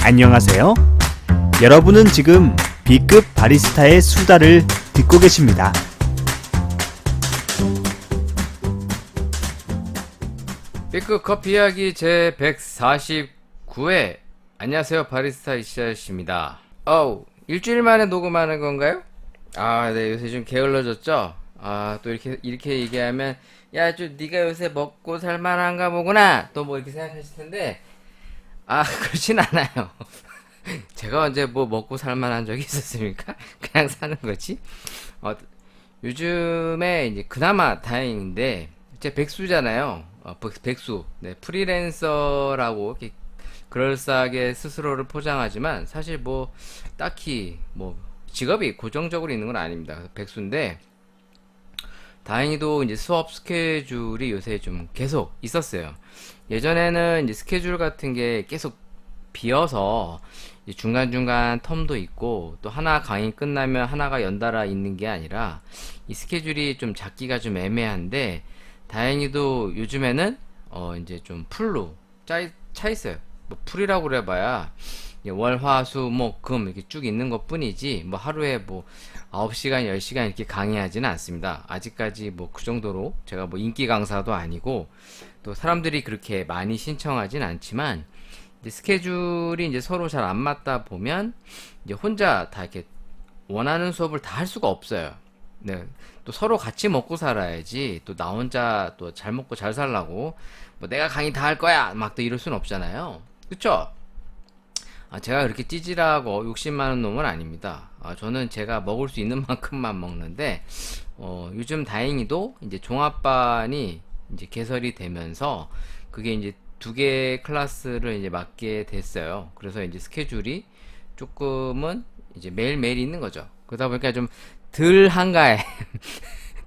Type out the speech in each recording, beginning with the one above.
안녕하세요. 여러분은 지금 B급 바리스타의 수다를 듣고 계십니다. B급 커피 이야기 제 149회. 안녕하세요, 바리스타 이시아씨입니다. 일주일 만에 녹음하는 건가요? 네, 요새 좀 게을러졌죠? 또 이렇게 얘기하면 야, 좀 네가 요새 먹고 살만한가 보구나, 또 뭐 이렇게 생각하실 텐데, 그렇진 않아요. 제가 언제 뭐 먹고 살만한 적이 있었습니까? 그냥 사는 거지. 요즘에 이제 그나마 다행인데, 제 백수잖아요. 백수. 네, 프리랜서라고 이렇게 그럴싸하게 스스로를 포장하지만 사실 뭐 딱히 뭐 직업이 고정적으로 있는 건 아닙니다. 그래서 백수인데, 다행히도 이제 수업 스케줄이 요새 좀 계속 있었어요. 예전에는 이제 스케줄 같은 게 계속 비어서 이제 중간중간 텀도 있고, 또 하나 강의 끝나면 하나가 연달아 있는 게 아니라 이 스케줄이 좀 잡기가 좀 애매한데, 다행히도 요즘에는 이제 좀 풀로 차 있어요. 뭐 풀이라고 그래봐야 월, 화, 수, 목, 금 이렇게 쭉 있는 것 뿐이지, 뭐 하루에 뭐 9시간, 10시간 이렇게 강의하지는 않습니다. 아직까지 뭐 그 정도로 제가 뭐 인기 강사도 아니고, 또 사람들이 그렇게 많이 신청하진 않지만, 이제 스케줄이 이제 서로 잘 안 맞다 보면 이제 혼자 다 이렇게 원하는 수업을 다 할 수가 없어요. 네. 또 서로 같이 먹고 살아야지, 또 나 혼자 또 잘 먹고 잘 살라고 뭐 내가 강의 다 할 거야 막 또 이럴 순 없잖아요. 그쵸? 제가 그렇게 찌질하고 욕심 많은 놈은 아닙니다. 저는 제가 먹을 수 있는 만큼만 먹는데, 요즘 다행히도 이제 종합반이 이제 개설이 되면서 그게 이제 두 개 클래스를 이제 맡게 됐어요. 그래서 이제 스케줄이 조금은 이제 매일매일 있는 거죠. 그러다 보니까 좀 덜 한가해.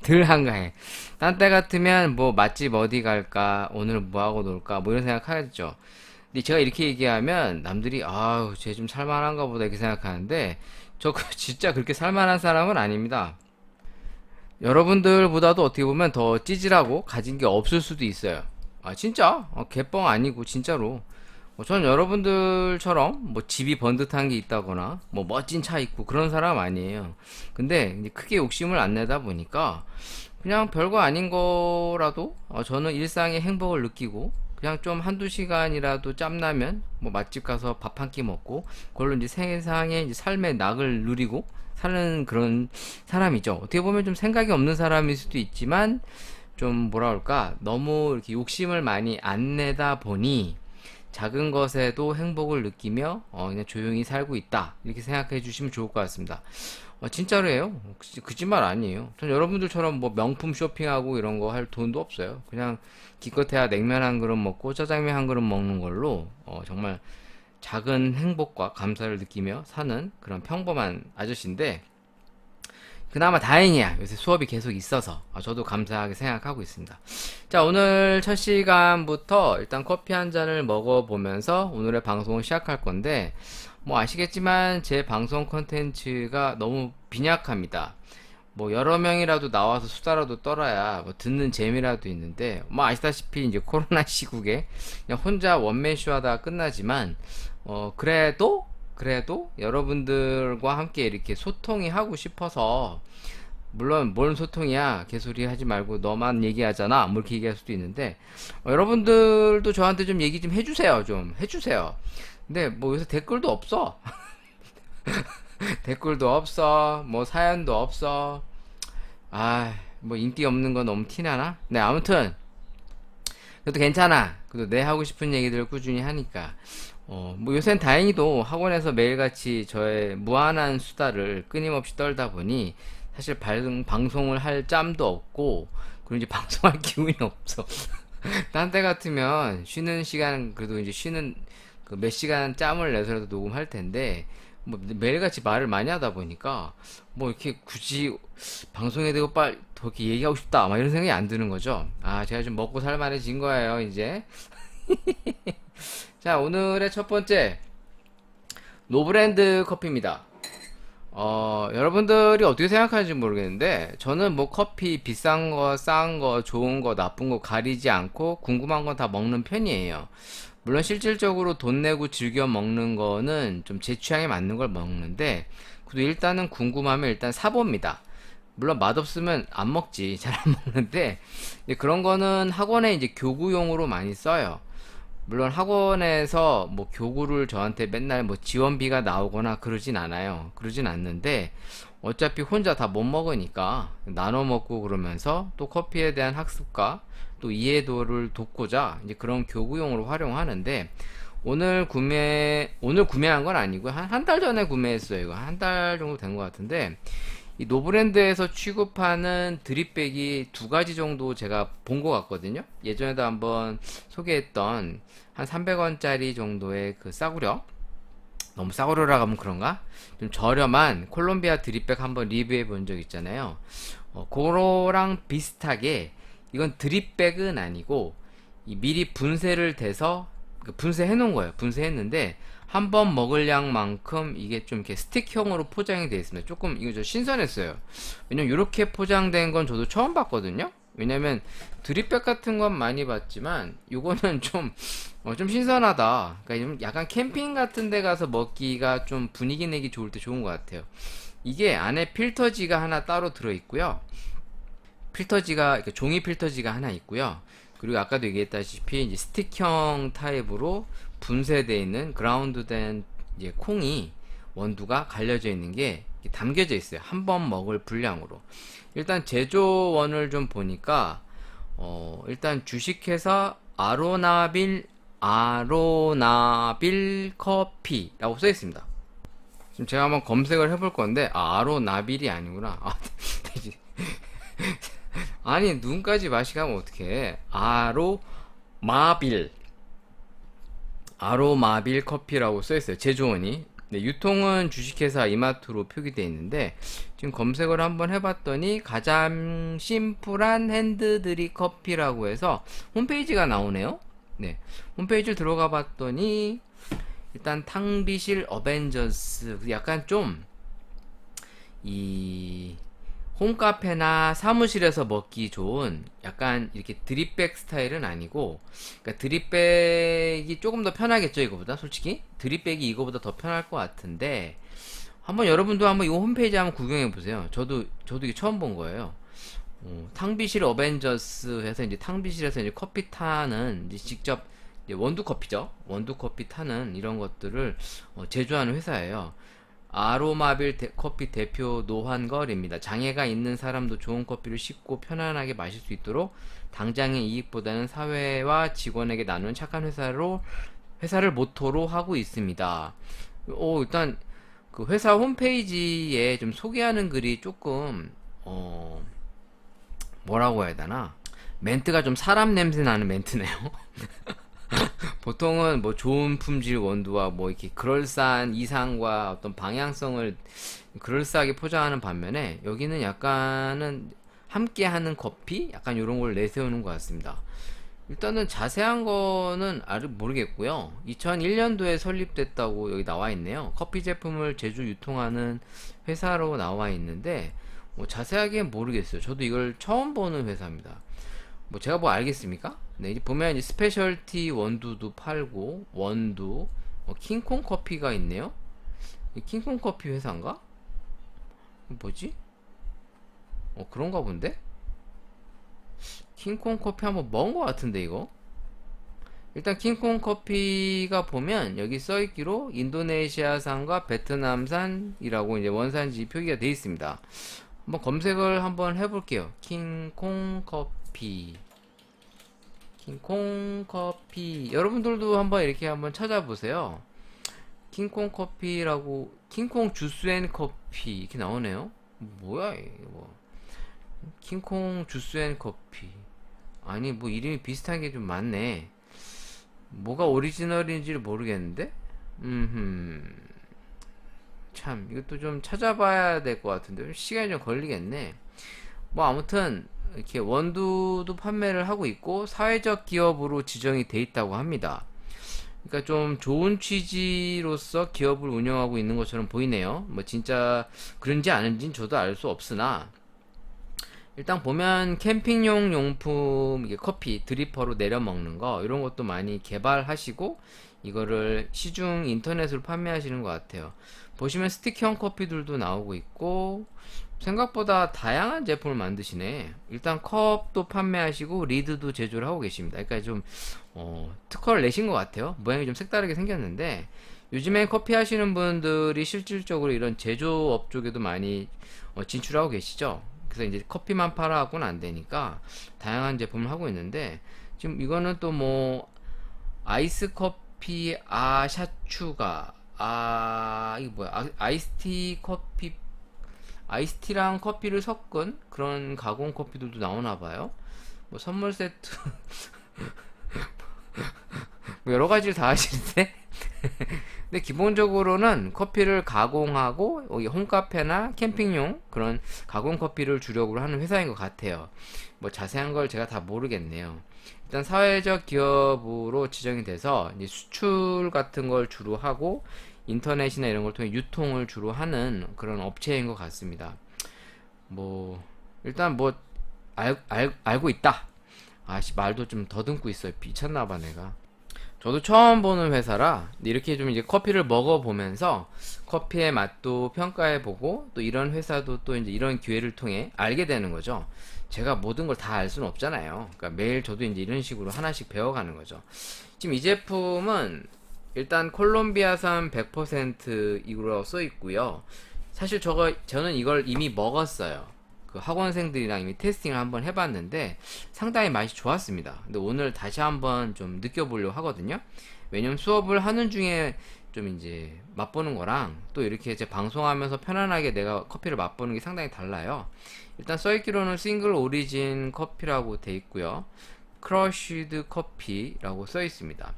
덜 한가해. 딴 때 같으면 뭐 맛집 어디 갈까, 오늘 뭐 하고 놀까, 뭐 이런 생각 하겠죠. 근데 제가 이렇게 얘기하면 남들이 쟤 좀 살만한가 보다 이렇게 생각하는데, 저 진짜 그렇게 살만한 사람은 아닙니다. 여러분들보다도 어떻게 보면 더 찌질하고 가진 게 없을 수도 있어요. 진짜? 개뻥 아니고 진짜로. 전 여러분들처럼 뭐 집이 번듯한 게 있다거나 뭐 멋진 차 있고 그런 사람 아니에요. 근데 이제 크게 욕심을 안 내다 보니까 그냥 별거 아닌 거라도 저는 일상의 행복을 느끼고, 그냥 좀 한두 시간이라도 짬나면 뭐 맛집 가서 밥 한 끼 먹고 그걸로 이제 세상의 이제 삶의 낙을 누리고 사는 그런 사람이죠. 어떻게 보면 좀 생각이 없는 사람일 수도 있지만, 좀 뭐라 그럴까, 너무 이렇게 욕심을 많이 안 내다 보니 작은 것에도 행복을 느끼며 그냥 조용히 살고 있다, 이렇게 생각해 주시면 좋을 것 같습니다. 진짜로예요. 거짓말 아니에요. 전 여러분들처럼 뭐 명품 쇼핑하고 이런 거 할 돈도 없어요. 그냥 기껏해야 냉면 한 그릇 먹고 짜장면 한 그릇 먹는 걸로 정말 작은 행복과 감사를 느끼며 사는 그런 평범한 아저씨인데, 그나마 다행이야, 요새 수업이 계속 있어서 저도 감사하게 생각하고 있습니다. 자, 오늘 첫 시간부터 일단 커피 한 잔을 먹어보면서 오늘의 방송을 시작할 건데, 뭐 아시겠지만 제 방송 컨텐츠가 너무 빈약합니다. 뭐 여러 명이라도 나와서 수다라도 떨어야 뭐 듣는 재미라도 있는데, 뭐 아시다시피 이제 코로나 시국에 그냥 혼자 원맨쇼 하다가 끝나지만, 그래도 여러분들과 함께 이렇게 소통이 하고 싶어서, 물론 뭔 소통이야, 개소리 하지 말고 너만 얘기하잖아 뭐 이렇게 얘기할 수도 있는데, 여러분들도 저한테 좀 얘기 좀 해주세요. 좀 해주세요. 근데 뭐 요새 댓글도 없어. 댓글도 없어, 뭐 사연도 없어. 뭐 인기 없는 거 너무 티나나? 네, 아무튼 그래도 괜찮아. 그래도 내 하고 싶은 얘기들을 꾸준히 하니까. 뭐 요새는 다행히도 학원에서 매일같이 저의 무한한 수다를 끊임없이 떨다 보니 사실 방송을 할 짬도 없고, 그리고 이제 방송할 기운이 없어. 딴 때 같으면 쉬는 시간, 그래도 이제 쉬는 그 몇 시간 짬을 내서라도 녹음할 텐데, 뭐 매일같이 말을 많이 하다 보니까 뭐 이렇게 굳이 방송에 대고 빨리 더 이렇게 얘기하고 싶다 막 이런 생각이 안 드는 거죠. 제가 좀 먹고 살만해진 거예요 이제. 자, 오늘의 첫 번째 노브랜드 커피입니다. 여러분들이 어떻게 생각하는지 모르겠는데, 저는 뭐 커피 비싼 거, 싼 거, 좋은 거, 나쁜 거 가리지 않고 궁금한 건 다 먹는 편이에요. 물론 실질적으로 돈 내고 즐겨 먹는 거는 좀 제 취향에 맞는 걸 먹는데, 그래도 일단은 궁금하면 일단 사봅니다. 물론 맛없으면 안 먹지. 잘 안 먹는데, 이제 그런 거는 학원에 이제 교구용으로 많이 써요. 물론 학원에서 뭐 교구를 저한테 맨날 뭐 지원비가 나오거나 그러진 않아요. 그러진 않는데, 어차피 혼자 다 못 먹으니까 나눠 먹고 그러면서 또 커피에 대한 학습과 또 이해도를 돕고자 이제 그런 교구용으로 활용하는데, 오늘 구매한 건 아니고 한 달 전에 구매했어요. 이거 한 달 정도 된 것 같은데, 이 노브랜드에서 취급하는 드립백이 두 가지 정도 제가 본 것 같거든요. 예전에도 한번 소개했던 한 300원짜리 정도의 그 싸구려, 너무 싸구려라 하면 그런가? 좀 저렴한 콜롬비아 드립백 한번 리뷰해 본 적 있잖아요. 그거랑 비슷하게 이건 드립백은 아니고 미리 분쇄를 돼서 분쇄해 놓은 거예요. 분쇄했는데 한 번 먹을 양만큼 이게 좀 이렇게 스틱형으로 포장이 되어 있습니다. 조금 이거 저 신선했어요. 왜냐면 이렇게 포장된 건 저도 처음 봤거든요. 왜냐면 드립백 같은 건 많이 봤지만 요거는 좀 신선하다. 그러니까 좀 약간 캠핑 같은 데 가서 먹기가 좀 분위기 내기 좋을 때 좋은 것 같아요. 이게 안에 필터지가 하나 따로 들어 있고요. 필터지가 이렇게 종이 필터지가 하나 있고요. 그리고 아까도 얘기했다시피 이제 스틱형 타입으로 분쇄되어 있는 그라운드된 이제 콩이 원두가 갈려져 있는 게 담겨져 있어요. 한 번 먹을 분량으로. 일단 제조원을 좀 보니까 일단 주식회사 아로나빌 커피라고 써 있습니다. 지금 제가 한번 검색을 해볼 건데 아로나빌이 아니구나. 아니 눈까지 맛이 가면 어떡해. 아로마빌 커피라고 써있어요. 제조원이. 네, 유통은 주식회사 이마트로 표기되어 있는데, 지금 검색을 한번 해봤더니 가장 심플한 핸드드립 커피라고 해서 홈페이지가 나오네요. 네, 홈페이지를 들어가 봤더니 일단 탕비실 어벤져스, 약간 좀 이 홈카페나 사무실에서 먹기 좋은 약간 이렇게 드립백 스타일은 아니고, 그러니까 드립백이 조금 더 편하겠죠. 이거보다 솔직히 드립백이 이거보다 더 편할 것 같은데, 한번 여러분도 한번 이 홈페이지 한번 구경해 보세요. 저도 이게 처음 본 거예요. 탕비실 어벤져스 해서 이제 탕비실에서 이제 커피 타는 이제 직접 이제 원두 커피죠. 원두 커피 타는 이런 것들을 제조하는 회사예요. 아로마빌 커피 대표 노환걸입니다. 장애가 있는 사람도 좋은 커피를 쉽고 편안하게 마실 수 있도록 당장의 이익보다는 사회와 직원에게 나누는 착한 회사를 모토로 하고 있습니다. 일단 그 회사 홈페이지에 좀 소개하는 글이 조금 뭐라고 해야 되나? 멘트가 좀 사람 냄새 나는 멘트네요. 보통은 뭐 좋은 품질 원두와 뭐 이렇게 그럴싸한 이상과 어떤 방향성을 그럴싸하게 포장하는 반면에, 여기는 약간은 함께하는 커피? 약간 이런 걸 내세우는 것 같습니다. 일단은 자세한 거는 모르겠고요. 2001년도에 설립됐다고 여기 나와 있네요. 커피 제품을 제조 유통하는 회사로 나와 있는데, 뭐 자세하게는 모르겠어요. 저도 이걸 처음 보는 회사입니다. 뭐 제가 뭐 알겠습니까? 네, 이제 보면 이제 스페셜티 원두도 팔고, 원두, 킹콩 커피가 있네요. 킹콩 커피 회사인가? 뭐지? 그런가 본데? 킹콩 커피 한번 먹은 것 같은데 이거? 일단 킹콩 커피가 보면 여기 써있기로 인도네시아산과 베트남산이라고 이제 원산지 표기가 되어 있습니다. 한번 검색을 한번 해볼게요. 킹콩 커피. 여러분들도 한번 이렇게 한번 찾아보세요. 킹콩 커피라고, 킹콩 주스 앤 커피 이렇게 나오네요. 뭐야 이거. 킹콩 주스 앤 커피. 아니 뭐 이름이 비슷한 게 좀 많네. 뭐가 오리지널인지를 모르겠는데. 참 이것도 좀 찾아봐야 될 것 같은데 시간이 좀 걸리겠네. 뭐 아무튼 이렇게 원두도 판매를 하고 있고 사회적 기업으로 지정이 돼 있다고 합니다. 그러니까 좀 좋은 취지로서 기업을 운영하고 있는 것처럼 보이네요. 뭐 진짜 그런지 아닌지는 저도 알 수 없으나, 일단 보면 캠핑용 용품, 이게 커피 드리퍼로 내려 먹는 거 이런 것도 많이 개발하시고 이거를 시중 인터넷으로 판매하시는 것 같아요. 보시면 스틱형 커피들도 나오고 있고 생각보다 다양한 제품을 만드시네. 일단 컵도 판매하시고 리드도 제조를 하고 계십니다. 그러니까 좀 특허를 내신 것 같아요. 모양이 좀 색다르게 생겼는데 요즘에 커피 하시는 분들이 실질적으로 이런 제조업 쪽에도 많이 진출하고 계시죠. 그래서 이제 커피만 팔아갖고는 안 되니까 다양한 제품을 하고 있는데 지금 이거는 또 뭐 아이스 커피 아샤추가 이거 뭐야 아이스티 커피 아이스티랑 커피를 섞은 그런 가공 커피들도 나오나 봐요. 뭐 선물 세트 뭐 여러 가지를 다 하시는데 근데 기본적으로는 커피를 가공하고 여기 홈카페나 캠핑용 그런 가공 커피를 주력으로 하는 회사인 것 같아요. 뭐 자세한 걸 제가 다 모르겠네요. 일단 사회적 기업으로 지정이 돼서 이제 수출 같은 걸 주로 하고 인터넷이나 이런 걸 통해 유통을 주로 하는 그런 업체인 것 같습니다. 뭐 일단 뭐 알고 있다. 아씨 말도 좀 더듬고 있어요. 미쳤나봐 내가. 저도 처음 보는 회사라 이렇게 좀 이제 커피를 먹어보면서 커피의 맛도 평가해보고 또 이런 회사도 또 이제 이런 기회를 통해 알게 되는 거죠. 제가 모든 걸 다 알 수는 없잖아요. 그러니까 매일 저도 이제 이런 식으로 하나씩 배워가는 거죠. 지금 이 제품은 일단 콜롬비아산 100% 이구로 써 있고요. 사실 저는 이걸 이미 먹었어요. 그 학원생들이랑 이미 테스팅을 한번 해봤는데 상당히 맛이 좋았습니다. 근데 오늘 다시 한번 좀 느껴보려고 하거든요. 왜냐면 수업을 하는 중에 좀 이제 맛보는 거랑 또 이렇게 제 방송하면서 편안하게 내가 커피를 맛보는 게 상당히 달라요. 일단 써있기로는 싱글 오리진 커피라고 돼 있고요. 크러쉬드 커피라고 써 있습니다.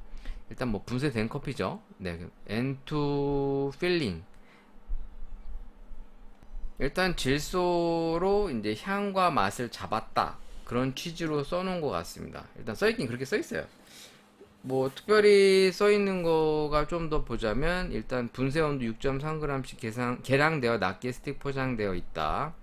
일단 뭐 분쇄된 커피죠. 네, 엔투 필링. 일단 질소로 이제 향과 맛을 잡았다. 그런 취지로 써놓은 것 같습니다. 일단 써있긴 그렇게 써있어요. 뭐 특별히 써있는 거가 좀 더 보자면 일단 분쇄 온도 6.3g씩 계량되어 낮게 스틱 포장되어 있다.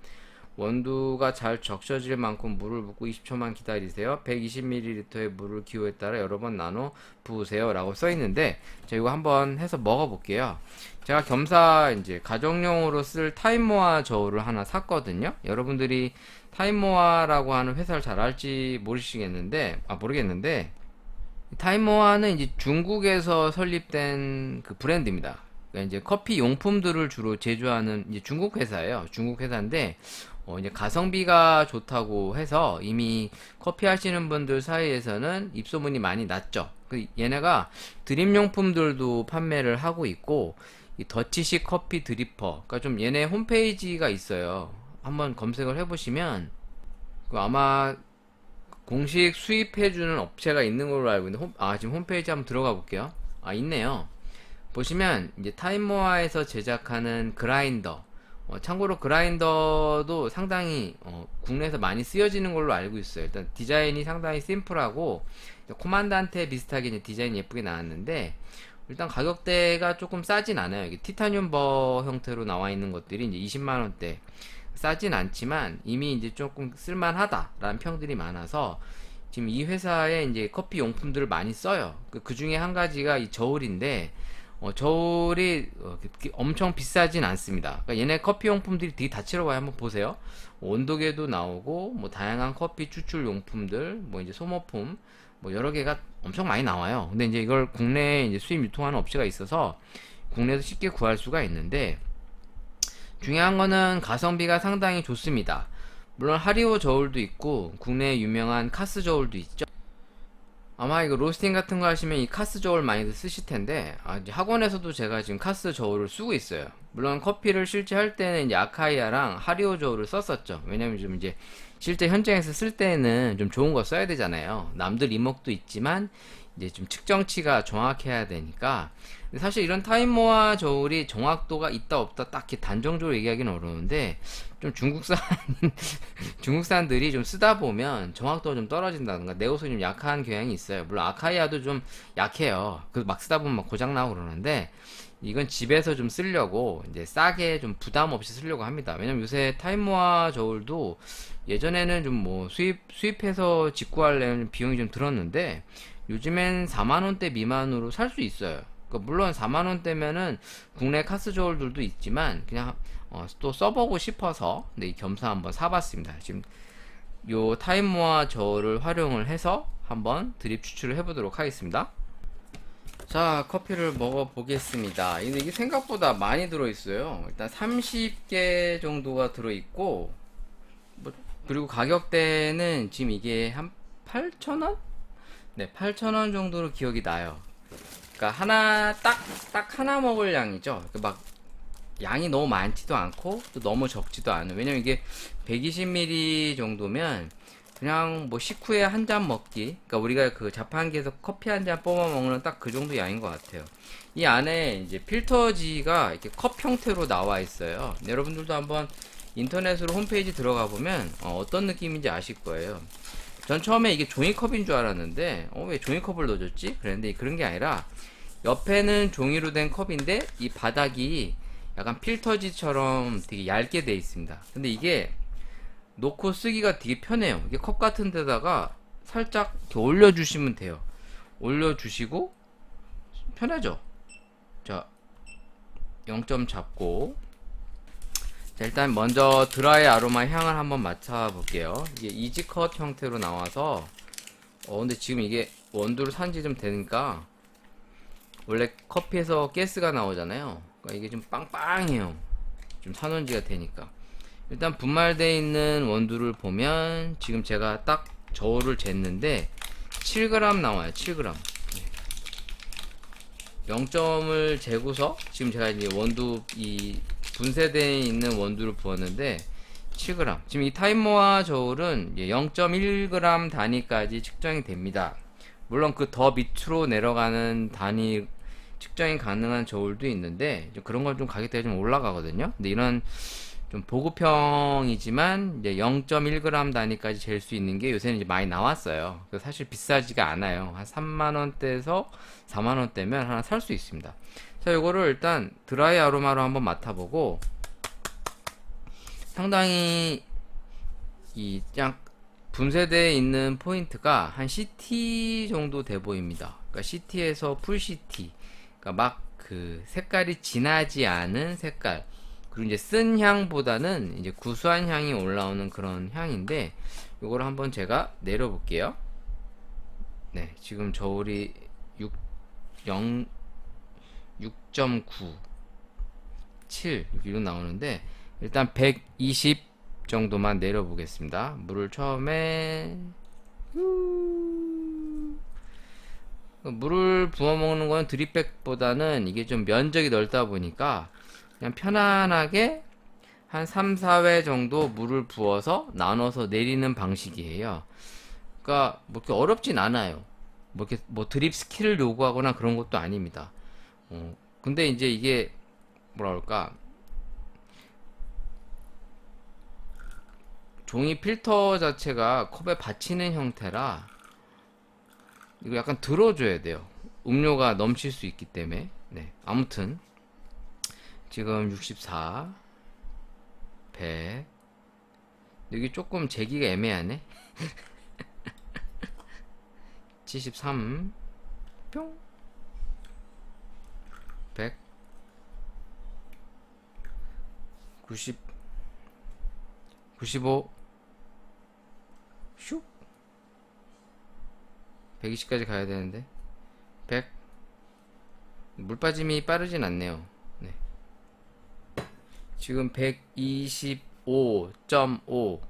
원두가 잘 적셔질 만큼 물을 붓고 20초만 기다리세요. 120ml의 물을 기호에 따라 여러 번 나눠 부으세요. 라고 써있는데, 제가 이거 한번 해서 먹어볼게요. 제가 겸사 이제 가정용으로 쓸 타임모아 저울을 하나 샀거든요. 여러분들이 타임모아라고 하는 회사를 잘 알지 모르겠는데, 타임모아는 이제 중국에서 설립된 그 브랜드입니다. 그러니까 이제 커피 용품들을 주로 제조하는 이제 중국 회사예요. 중국 회사인데, 이제 가성비가 좋다고 해서 이미 커피 하시는 분들 사이에서는 입소문이 많이 났죠. 얘네가 드립용품들도 판매를 하고 있고, 이 더치식 커피 드리퍼. 그러니까 좀 얘네 홈페이지가 있어요. 한번 검색을 해보시면, 아마 공식 수입해주는 업체가 있는 걸로 알고 있는데, 지금 홈페이지 한번 들어가 볼게요. 있네요. 보시면, 이제 타임모아에서 제작하는 그라인더. 참고로 그라인더도 상당히 국내에서 많이 쓰여지는 걸로 알고 있어요. 일단 디자인이 상당히 심플하고 코만단테 비슷하게 이제 디자인이 예쁘게 나왔는데 일단 가격대가 조금 싸진 않아요. 이게 티타늄 버 형태로 나와 있는 것들이 이제 20만원대 싸진 않지만 이미 이제 조금 쓸만하다라는 평들이 많아서 지금 이 회사에 이제 커피 용품들을 많이 써요. 그 중에 한 가지가 이 저울인데 저울이 엄청 비싸진 않습니다. 그러니까 얘네 커피 용품들이 되게 다채로워요. 한번 보세요. 온도계도 나오고 뭐 다양한 커피 추출 용품들, 뭐 이제 소모품, 뭐 여러 개가 엄청 많이 나와요. 근데 이제 이걸 국내에 이제 수입 유통하는 업체가 있어서 국내에서 쉽게 구할 수가 있는데 중요한 거는 가성비가 상당히 좋습니다. 물론 하리오 저울도 있고 국내에 유명한 카스 저울도 있죠. 아마 이거 로스팅 같은 거 하시면 이 카스 저울 많이들 쓰실 텐데 이제 학원에서도 제가 지금 카스 저울을 쓰고 있어요. 물론 커피를 실제 할 때는 이제 아카이아랑 하리오 저울을 썼었죠. 왜냐면 좀 이제 실제 현장에서 쓸 때는 좀 좋은 거 써야 되잖아요. 남들 이목도 있지만 이제 좀 측정치가 정확해야 되니까 근데 사실 이런 타이머와 저울이 정확도가 있다 없다 딱히 단정적으로 얘기하기는 어려운데, 좀 중국산 중국산들이 좀 쓰다 보면 정확도가 좀 떨어진다던가 내구성이 좀 약한 경향이 있어요. 물론 아카이아도 좀 약해요. 그 막 쓰다 보면 막 고장 나고 그러는데, 이건 집에서 좀 쓰려고 이제 싸게 좀 부담 없이 쓰려고 합니다. 왜냐면 요새 타이머와 저울도 예전에는 좀 뭐 수입해서 직구하려면 비용이 좀 들었는데, 요즘엔 4만 원대 미만으로 살 수 있어요. 그러니까 물론 4만 원대면은 국내 카스 저울들도 있지만 그냥 또 써보고 싶어서 이 겸사 한번 사봤습니다. 지금 요 타이머와 저울을 활용을 해서 한번 드립 추출을 해보도록 하겠습니다. 자, 커피를 먹어보겠습니다. 근데 이게 생각보다 많이 들어있어요. 일단 30개 정도가 들어있고, 뭐, 그리고 가격대는 지금 이게 한 8,000원? 네, 8,000원 정도로 기억이 나요. 그러니까 딱 하나 먹을 양이죠. 막 양이 너무 많지도 않고 또 너무 적지도 않은. 왜냐면 이게 120ml 정도면 그냥 뭐 식후에 한 잔 먹기. 그러니까 우리가 그 자판기에서 커피 한 잔 뽑아 먹는 딱 그 정도 양인 것 같아요. 이 안에 이제 필터지가 이렇게 컵 형태로 나와 있어요. 여러분들도 한번 인터넷으로 홈페이지 들어가 보면 어떤 느낌인지 아실 거예요. 전 처음에 이게 종이컵인 줄 알았는데 왜 종이컵을 넣어줬지? 그랬는데 그런 게 아니라 옆에는 종이로 된 컵인데 이 바닥이 약간 필터지처럼 되게 얇게 돼 있습니다. 근데 이게 놓고 쓰기가 되게 편해요. 이게 컵 같은 데다가 살짝 이렇게 올려주시면 돼요. 올려주시고 편하죠? 자, 0점 잡고, 자, 일단 먼저 드라이 아로마 향을 한번 맡아볼게요. 이게 이지컷 형태로 나와서 근데 지금 이게 원두를 산지 좀 되니까, 원래 커피에서 가스가 나오잖아요. 그러니까 이게 좀 빵빵해요. 좀 산원지가 되니까. 일단 분말되어 있는 원두를 보면 지금 제가 딱 저울을 쟀는데 7g 나와요. 7g. 0점을 재고서 지금 제가 이제 원두 이 분쇄되어 있는 원두를 부었는데 7g. 지금 이 타이머와 저울은 0.1g 단위까지 측정이 됩니다. 물론 그 더 밑으로 내려가는 단위 측정이 가능한 저울도 있는데 그런 건 좀 가격대가 좀 올라가거든요. 근데 이런 좀 보급형이지만 이제 0.1g 단위까지 잴 수 있는 게 요새는 이제 많이 나왔어요. 사실 비싸지가 않아요. 한 3만 원대에서 4만 원대면 하나 살 수 있습니다. 자, 요거를 일단 드라이 아로마로 한번 맡아보고, 상당히 이 약 분쇄되어 있는 포인트가 한 CT 정도 돼 보입니다. 그러니까 CT에서 풀 CT. 그러니까 막 그 색깔이 진하지 않은 색깔. 그리고 이제 쓴 향보다는 이제 구수한 향이 올라오는 그런 향인데, 요거를 한번 제가 내려볼게요. 네, 지금 저울이 6.9, 7 이렇게 나오는데, 일단 120 정도만 내려보겠습니다. 물을 처음에 물을 부어 먹는 건 드립백보다는 이게 좀 면적이 넓다 보니까 그냥 편안하게 한 3, 4회 정도 물을 부어서 나눠서 내리는 방식이에요. 그러니까 뭐 이렇게 어렵진 않아요. 뭐 이렇게 뭐 드립 스킬을 요구하거나 그런 것도 아닙니다. 근데 이제 이게 뭐라 그럴까, 종이 필터 자체가 컵에 받치는 형태라 이거 약간 들어줘야 돼요. 음료가 넘칠 수 있기 때문에. 네, 아무튼 지금 64, 100. 여기 조금 재기가 애매하네. 73, 뿅, 100, 90, 95, 슉, 120까지 가야 되는데 100. 물 빠짐이 빠르진 않네요. 네. 지금 125.5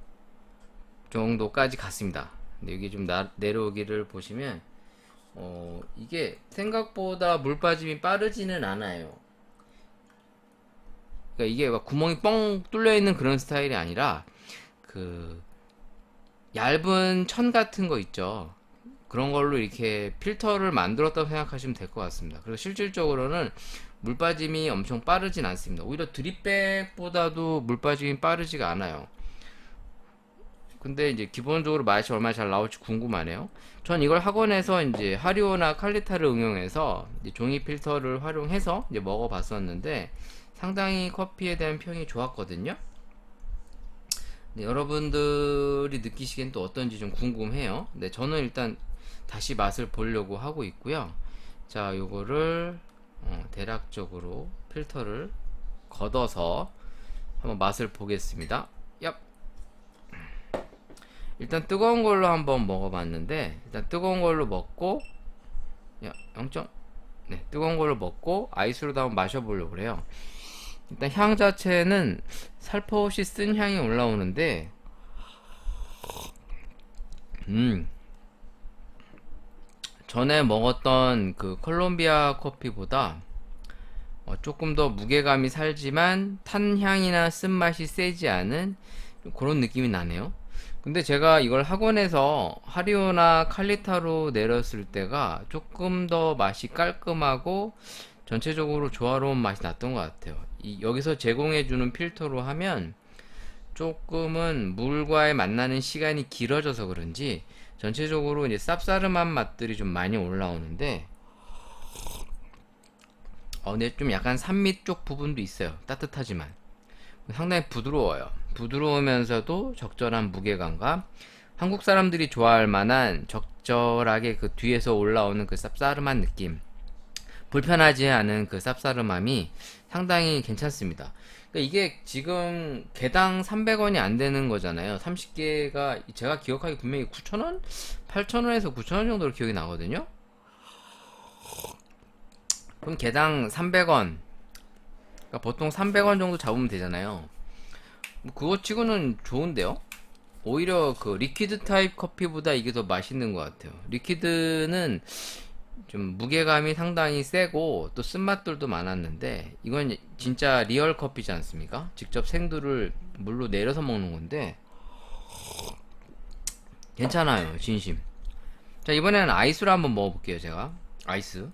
정도까지 갔습니다. 근데 여기 좀 내려오기를 보시면 이게 생각보다 물 빠짐이 빠르지는 않아요. 그러니까 이게 막 구멍이 뻥 뚫려 있는 그런 스타일이 아니라 그 얇은 천 같은 거 있죠. 그런 걸로 이렇게 필터를 만들었다고 생각하시면 될 것 같습니다. 그리고 실질적으로는 물 빠짐이 엄청 빠르진 않습니다. 오히려 드립백보다도 물 빠짐이 빠르지가 않아요. 근데 이제 기본적으로 맛이 얼마나 잘 나올지 궁금하네요. 전 이걸 학원에서 이제 하리오나 칼리타를 응용해서 이제 종이 필터를 활용해서 이제 먹어봤었는데 상당히 커피에 대한 평이 좋았거든요. 네, 여러분들이 느끼시기엔 또 어떤지 좀 궁금해요. 네, 저는 일단 다시 맛을 보려고 하고 있고요. 자, 요거를 대략적으로 필터를 걷어서 한번 맛을 보겠습니다. 얍. 일단 뜨거운 걸로 한번 먹어봤는데 일단 뜨거운 걸로 먹고 0점 네, 뜨거운 걸로 먹고 아이스로도 한번 마셔보려고 그래요. 일단 향 자체는 살포시 쓴 향이 올라오는데 전에 먹었던 그 콜롬비아 커피보다 조금 더 무게감이 살지만 탄향이나 쓴맛이 세지 않은 그런 느낌이 나네요. 근데 제가 이걸 학원에서 하리오나 칼리타로 내렸을 때가 조금 더 맛이 깔끔하고 전체적으로 조화로운 맛이 났던 것 같아요. 여기서 제공해주는 필터로 하면 조금은 물과의 만나는 시간이 길어져서 그런지 전체적으로 이제 쌉싸름한 맛들이 좀 많이 올라오는데 근데 좀 약간 산미 쪽 부분도 있어요. 따뜻하지만 상당히 부드러워요. 부드러우면서도 적절한 무게감과 한국 사람들이 좋아할 만한 적절하게 그 뒤에서 올라오는 그 쌉싸름한 느낌, 불편하지 않은 그 쌉싸름함이 상당히 괜찮습니다. 그러니까 이게 지금 개당 300원이 안 되는 거잖아요. 30개가 제가 기억하기 분명히 9,000원? 8,000원에서 9,000원 정도로 기억이 나거든요. 그럼 개당 300원. 그러니까 보통 300원 정도 잡으면 되잖아요. 뭐 그거 치고는 좋은데요? 오히려 그 리퀴드 타입 커피보다 이게 더 맛있는 것 같아요. 리퀴드는 좀 무게감이 상당히 세고 또 쓴맛들도 많았는데 이건 진짜 리얼 커피지 않습니까? 직접 생두를 물로 내려서 먹는 건데 괜찮아요, 진심. 자, 이번에는 아이스로 한번 먹어볼게요. 제가 아이스.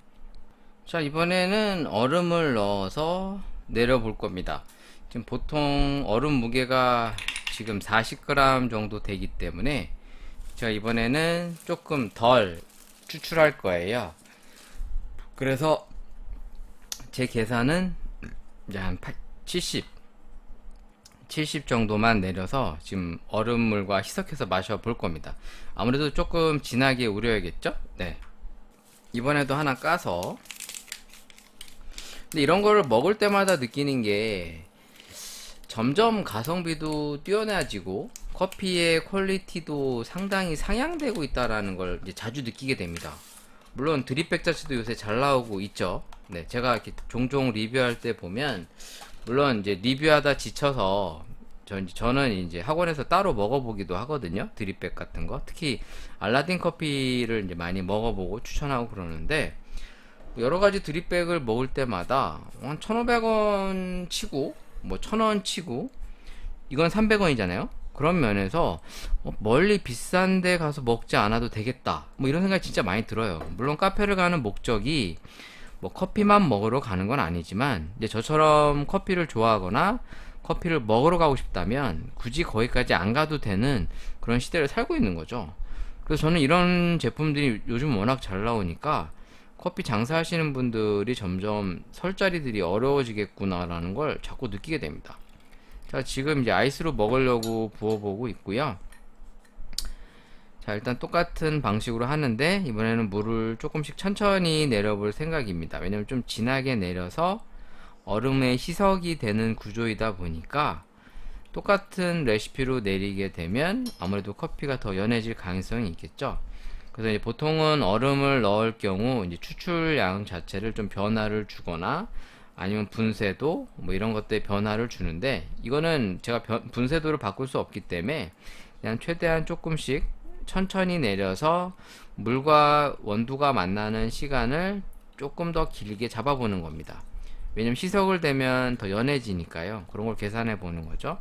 자, 이번에는 얼음을 넣어서 내려볼 겁니다. 지금 보통 얼음 무게가 지금 40g 정도 되기 때문에 제가 이번에는 조금 덜 추출할 거예요. 그래서 제 계산은 이제 한 70 정도만 내려서 지금 얼음물과 희석해서 마셔볼 겁니다. 아무래도 조금 진하게 우려야겠죠? 네. 이번에도 하나 까서. 근데 이런 거를 먹을 때마다 느끼는 게 점점 가성비도 뛰어나지고 커피의 퀄리티도 상당히 상향되고 있다라는 걸 이제 자주 느끼게 됩니다. 물론 드립백 자체도 요새 잘 나오고 있죠. 네, 제가 이렇게 종종 리뷰할 때 보면 물론 이제 리뷰하다 지쳐서 저는 이제 학원에서 따로 먹어보기도 하거든요. 드립백 같은 거. 특히 알라딘 커피를 이제 많이 먹어보고 추천하고 그러는데 여러 가지 드립백을 먹을 때마다 한 1,500원 치고 뭐 1,000원 치고 이건 300원이잖아요. 그런 면에서 멀리 비싼 데 가서 먹지 않아도 되겠다 뭐 이런 생각이 진짜 많이 들어요. 물론 카페를 가는 목적이 뭐 커피만 먹으러 가는 건 아니지만 이제 저처럼 커피를 좋아하거나 커피를 먹으러 가고 싶다면 굳이 거기까지 안 가도 되는 그런 시대를 살고 있는 거죠. 그래서 저는 이런 제품들이 요즘 워낙 잘 나오니까 커피 장사하시는 분들이 점점 설 자리들이 어려워지겠구나라는 걸 자꾸 느끼게 됩니다. 자, 지금 이제 아이스로 먹으려고 부어보고 있고요. 자, 일단 똑같은 방식으로 하는데 이번에는 물을 조금씩 천천히 내려볼 생각입니다. 왜냐면 좀 진하게 내려서 얼음에 희석이 되는 구조이다 보니까 똑같은 레시피로 내리게 되면 아무래도 커피가 더 연해질 가능성이 있겠죠. 그래서 이제 보통은 얼음을 넣을 경우 이제 추출량 자체를 좀 변화를 주거나 아니면 분쇄도 뭐 이런 것들에 변화를 주는데 이거는 제가 분쇄도를 바꿀 수 없기 때문에 그냥 최대한 조금씩 천천히 내려서 물과 원두가 만나는 시간을 조금 더 길게 잡아보는 겁니다. 왜냐면 희석을 되면 더 연해지니까요. 그런 걸 계산해 보는 거죠.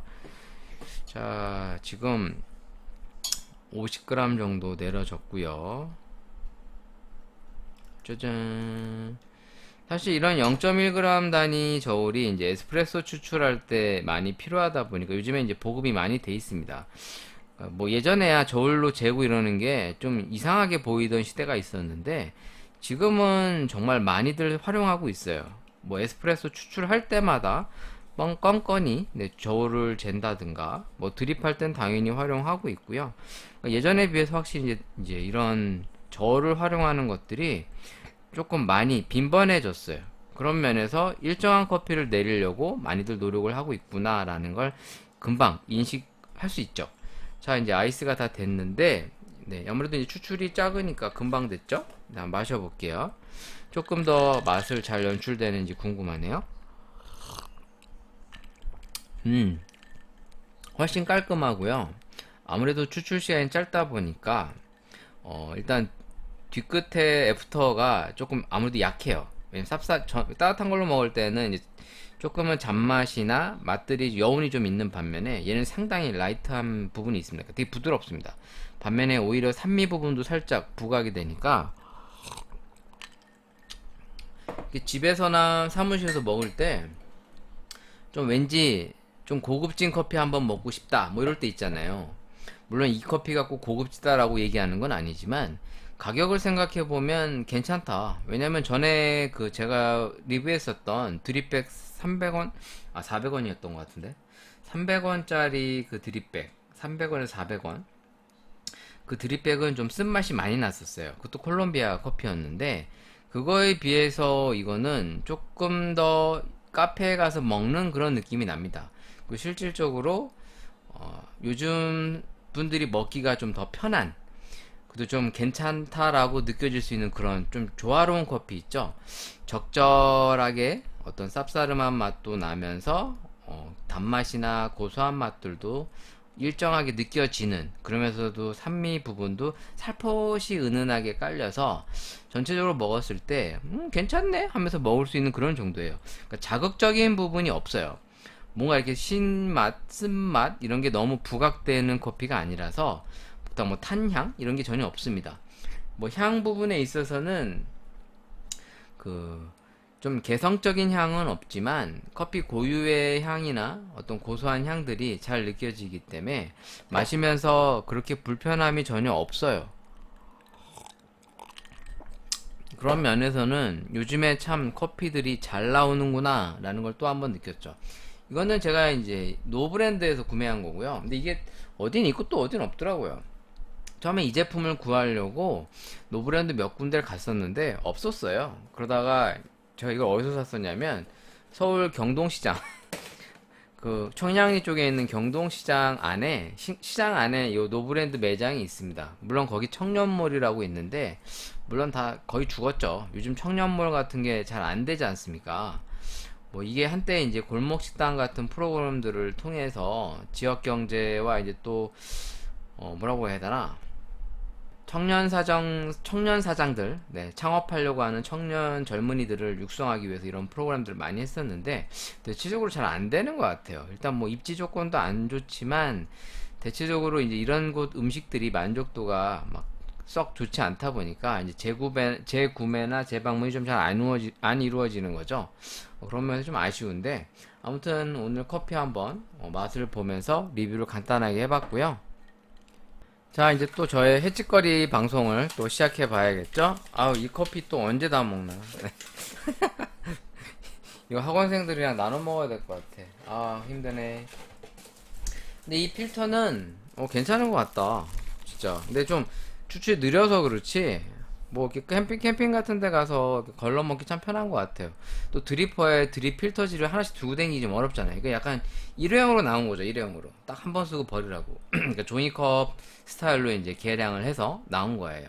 자, 지금 50g 정도 내려졌고요. 짜잔. 사실 이런 0.1g 단위 저울이 이제 에스프레소 추출할 때 많이 필요하다 보니까 요즘에 이제 보급이 많이 돼 있습니다. 뭐 예전에야 저울로 재고 이러는 게 좀 이상하게 보이던 시대가 있었는데 지금은 정말 많이들 활용하고 있어요. 뭐 에스프레소 추출할 때마다 껌껌이 네, 저울을 잰다든가 뭐 드립할 땐 당연히 활용하고 있고요. 예전에 비해서 확실히 이제 이런 저울을 활용하는 것들이 조금 많이 빈번해졌어요. 그런 면에서 일정한 커피를 내리려고 많이들 노력을 하고 있구나라는 걸 금방 인식할 수 있죠. 자, 이제 아이스가 다 됐는데, 네, 아무래도 이제 추출이 작으니까 금방 됐죠? 네, 한번 마셔볼게요. 조금 더 맛을 잘 연출되는지 궁금하네요. 음, 훨씬 깔끔하고요. 아무래도 추출 시간이 짧다 보니까, 일단 뒤끝에 애프터가 조금 아무래도 약해요. 왜냐면 따뜻한 걸로 먹을 때는 이제 조금은 잔맛이나 맛들이 여운이 좀 있는 반면에 얘는 상당히 라이트한 부분이 있습니다. 그러니까 되게 부드럽습니다. 반면에 오히려 산미 부분도 살짝 부각이 되니까 집에서나 사무실에서 먹을 때 좀 왠지 좀 고급진 커피 한번 먹고 싶다 뭐 이럴 때 있잖아요. 물론 이 커피가 꼭 고급지다라고 얘기하는 건 아니지만 가격을 생각해 보면 괜찮다. 왜냐면 전에 그 제가 리뷰했었던 드립백 300원, 400원이었던 것 같은데 300원짜리 그 드립백 300원에서 400원 그 드립백은 좀 쓴맛이 많이 났었어요. 그것도 콜롬비아 커피였는데 그거에 비해서 이거는 조금 더 카페에 가서 먹는 그런 느낌이 납니다. 그리고 실질적으로 요즘 분들이 먹기가 좀 더 편한 그래도 좀 괜찮다라고 느껴질 수 있는 그런 좀 조화로운 커피 있죠. 적절하게 어떤 쌉싸름한 맛도 나면서 단맛이나 고소한 맛들도 일정하게 느껴지는 그러면서도 산미 부분도 살포시 은은하게 깔려서 전체적으로 먹었을 때 괜찮네 하면서 먹을 수 있는 그런 정도예요. 그러니까 자극적인 부분이 없어요. 뭔가 이렇게 신맛, 쓴맛 이런 게 너무 부각되는 커피가 아니라서 보통 뭐 탄향 이런 게 전혀 없습니다. 뭐 향 부분에 있어서는 그 좀 개성적인 향은 없지만 커피 고유의 향이나 어떤 고소한 향들이 잘 느껴지기 때문에 마시면서 그렇게 불편함이 전혀 없어요. 그런 면에서는 요즘에 참 커피들이 잘 나오는구나 라는 걸 또 한번 느꼈죠. 이거는 제가 이제 노브랜드에서 구매한 거고요. 근데 이게 어딘 있고 또 어딘 없더라고요. 처음에 이 제품을 구하려고 노브랜드 몇 군데를 갔었는데 없었어요. 그러다가 제가 이걸 어디서 샀었냐면 서울 경동시장 그 청량리 쪽에 있는 경동시장 안에 시장 안에 요 노브랜드 매장이 있습니다. 물론 거기 청년몰이라고 있는데 물론 다 거의 죽었죠. 요즘 청년몰 같은 게 잘 안 되지 않습니까? 뭐 이게 한때 이제 골목 식당 같은 프로그램들을 통해서 지역 경제와 이제 또 뭐라고 해야 되나 청년 사장들, 네, 창업하려고 하는 청년 젊은이들을 육성하기 위해서 이런 프로그램들을 많이 했었는데, 대체적으로 잘 안 되는 것 같아요. 일단 뭐 입지 조건도 안 좋지만, 대체적으로 이제 이런 곳 음식들이 만족도가 막 썩 좋지 않다 보니까, 이제 재구매나 재방문이 좀 잘 안 이루어지는 거죠. 그러면 좀 아쉬운데, 아무튼 오늘 커피 한번 맛을 보면서 리뷰를 간단하게 해봤고요. 자, 이제 또 저의 het짓거리 방송을 또 시작해 봐야겠죠? 아우, 이 커피 또 언제 다 먹나? 네. 이거 학원생들이랑 나눠 먹어야 될 것 같아. 아, 힘드네. 근데 이 필터는, 괜찮은 것 같다. 진짜. 근데 좀 추출이 느려서 그렇지, 뭐, 이렇게 캠핑 같은 데 가서 걸러 먹기 참 편한 것 같아요. 또 드리퍼에 드립 필터지를 하나씩 두고 다니기 좀 어렵잖아요. 이거 약간 일회용으로 나온 거죠, 일회용으로. 딱 한 번 쓰고 버리라고. 그러니까 종이컵 스타일로 이제 계량을 해서 나온 거예요.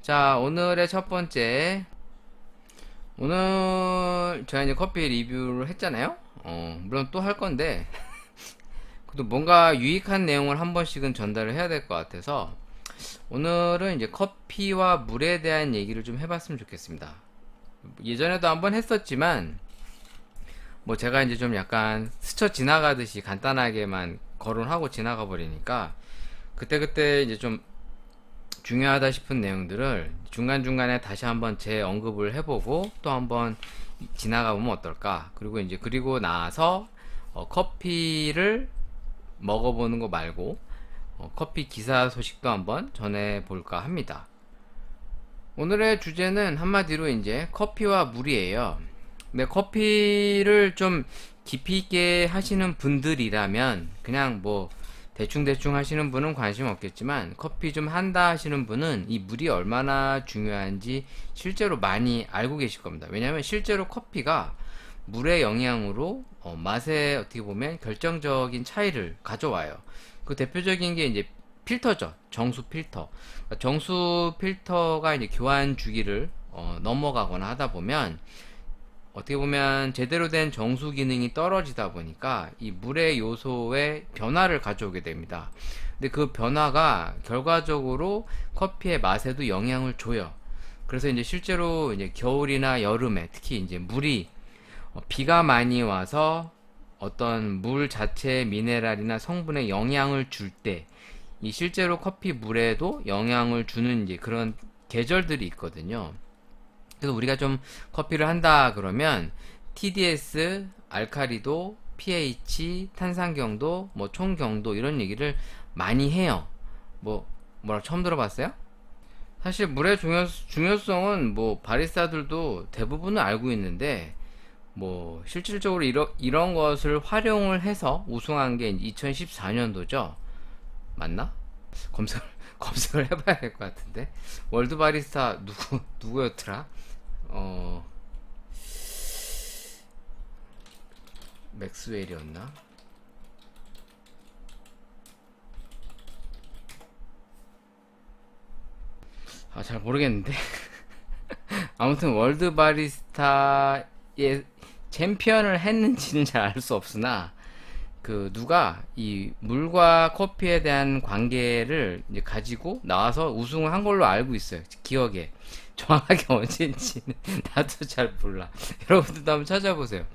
자, 오늘의 첫 번째. 오늘 제가 이제 커피 리뷰를 했잖아요. 물론 또 할 건데. 그래도 뭔가 유익한 내용을 한 번씩은 전달을 해야 될 것 같아서 오늘은 이제 커피와 물에 대한 얘기를 좀 해봤으면 좋겠습니다. 예전에도 한번 했었지만 뭐 제가 이제 좀 약간 스쳐 지나가듯이 간단하게만 거론하고 지나가 버리니까 그때그때 이제 좀 중요하다 싶은 내용들을 중간중간에 다시 한번 재언급을 해보고 또 한번 지나가 보면 어떨까. 그리고 이제 그리고 나서 커피를 먹어보는 거 말고 커피 기사 소식도 한번 전해볼까 합니다. 오늘의 주제는 한마디로 이제 커피와 물이에요. 근데 커피를 좀 깊이 있게 하시는 분들이라면 그냥 뭐 대충대충 하시는 분은 관심 없겠지만 커피 좀 한다 하시는 분은 이 물이 얼마나 중요한지 실제로 많이 알고 계실 겁니다. 왜냐하면 실제로 커피가 물의 영향으로 맛에 어떻게 보면 결정적인 차이를 가져와요. 그 대표적인 게 이제 필터죠. 정수 필터. 그러니까 정수 필터가 이제 교환 주기를 넘어가거나 하다 보면 어떻게 보면 제대로 된 정수 기능이 떨어지다 보니까 이 물의 요소의 변화를 가져오게 됩니다. 근데 그 변화가 결과적으로 커피의 맛에도 영향을 줘요. 그래서 이제 실제로 이제 겨울이나 여름에 특히 이제 물이 비가 많이 와서 어떤 물 자체의 미네랄이나 성분에 영향을 줄 때 이 실제로 커피 물에도 영향을 주는 이제 그런 계절들이 있거든요. 그래서 우리가 좀 커피를 한다 그러면 TDS, 알카리도, pH, 탄산경도, 뭐 총경도 이런 얘기를 많이 해요. 뭐라 처음 들어봤어요? 사실 물의 중요성은 뭐 바리스타들도 대부분은 알고 있는데 뭐 실질적으로 이런 것을 활용을 해서 우승한 게 2014년도죠. 맞나? 검색을 해봐야 될 것 같은데. 월드 바리스타 누구였더라? 맥스웰이었나? 잘 모르겠는데. 아무튼 월드 바리스타의 챔피언을 했는지는 잘 알 수 없으나 누가 이 물과 커피에 대한 관계를 이제 가지고 나와서 우승을 한 걸로 알고 있어요. 기억에. 정확하게 언제인지는 나도 잘 몰라. 여러분들도 한번 찾아보세요.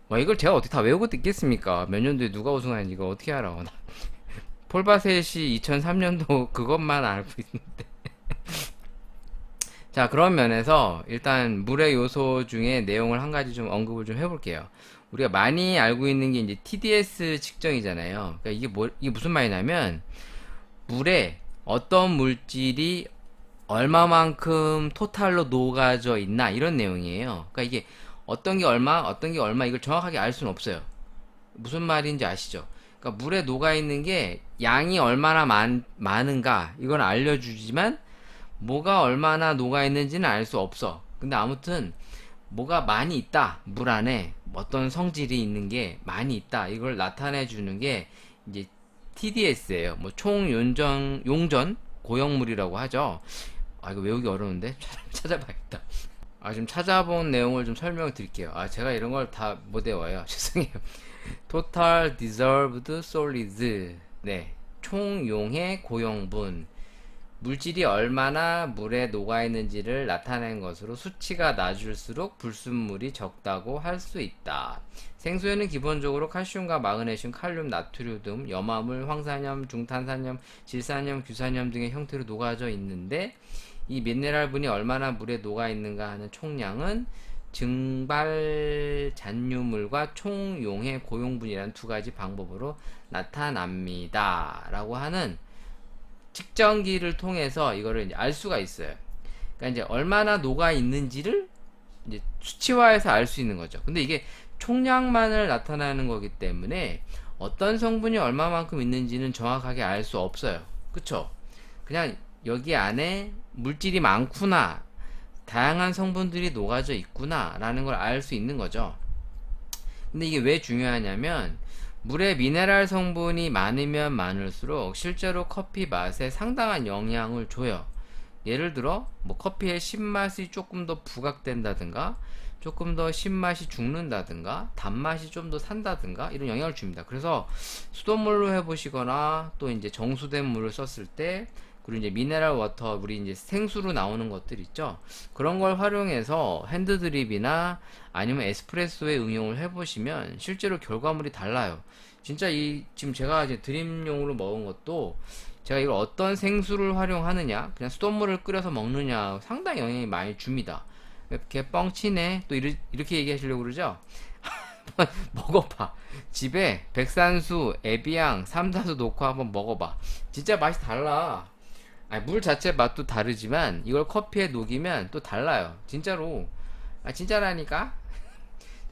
와, 이걸 제가 어떻게 다 외우고 있겠습니까? 몇 년도에 누가 우승하는지 이거 어떻게 알아? 폴바셋이 2003년도 그것만 알고 있는데. 자, 그런 면에서 일단 물의 요소 중에 내용을 한 가지 좀 언급을 좀 해볼게요. 우리가 많이 알고 있는 게 이제 TDS 측정이잖아요. 그러니까 이게 무슨 말이냐면 물에 어떤 물질이 얼마만큼 토탈로 녹아져 있나 이런 내용이에요. 그러니까 이게 어떤 게 얼마 이걸 정확하게 알 수는 없어요. 무슨 말인지 아시죠? 그러니까 물에 녹아 있는 게 양이 얼마나 많은가 이건 알려주지만 뭐가 얼마나 녹아 있는지는 알 수 없어. 근데 아무튼 뭐가 많이 있다. 물 안에 어떤 성질이 있는 게 많이 있다. 이걸 나타내 주는 게 이제 TDS예요. 뭐 총용전 고형물이라고 하죠. 이거 외우기 어려운데 찾아봐야겠다. 좀 찾아본 내용을 좀 설명을 드릴게요. 제가 이런 걸 다 못 외워요. 죄송해요. Total Dissolved Solids. 네. 총용의 고형분. 물질이 얼마나 물에 녹아있는지를 나타낸 것으로 수치가 낮을수록 불순물이 적다고 할 수 있다. 생수에는 기본적으로 칼슘과 마그네슘, 칼륨, 나트륨 등 염화물, 황산염, 중탄산염, 질산염, 규산염 등의 형태로 녹아져 있는데 이 미네랄분이 얼마나 물에 녹아있는가 하는 총량은 증발 잔유물과 총용의 고용분이라는 두 가지 방법으로 나타납니다. 라고 하는 측정기를 통해서 이거를 이제 알 수가 있어요. 그러니까 이제 얼마나 녹아 있는지를 이제 수치화해서 알 수 있는 거죠. 근데 이게 총량만을 나타나는 거기 때문에 어떤 성분이 얼마만큼 있는지는 정확하게 알 수 없어요. 그쵸? 그냥 여기 안에 물질이 많구나, 다양한 성분들이 녹아져 있구나 라는 걸 알 수 있는 거죠. 근데 이게 왜 중요하냐면 물에 미네랄 성분이 많으면 많을수록 실제로 커피 맛에 상당한 영향을 줘요. 예를 들어 뭐 커피의 신맛이 조금 더 부각된다든가 조금 더 신맛이 죽는다든가 단맛이 좀 더 산다든가 이런 영향을 줍니다. 그래서 수돗물로 해보시거나 또 이제 정수된 물을 썼을 때 그리고 이제 미네랄 워터, 우리 이제 생수로 나오는 것들 있죠. 그런 걸 활용해서 핸드 드립이나 아니면 에스프레소에 응용을 해보시면 실제로 결과물이 달라요. 진짜 지금 제가 이제 드립용으로 먹은 것도 제가 이걸 어떤 생수를 활용하느냐, 그냥 수돗물을 끓여서 먹느냐 상당히 영향이 많이 줍니다. 이렇게 뻥치네 또 이렇게 얘기하시려고 그러죠? 먹어봐. 집에 백산수, 에비앙, 삼다수 놓고 한번 먹어봐. 진짜 맛이 달라. 아니, 물 자체 맛도 다르지만 이걸 커피에 녹이면 또 달라요. 진짜로. 아, 진짜라니까?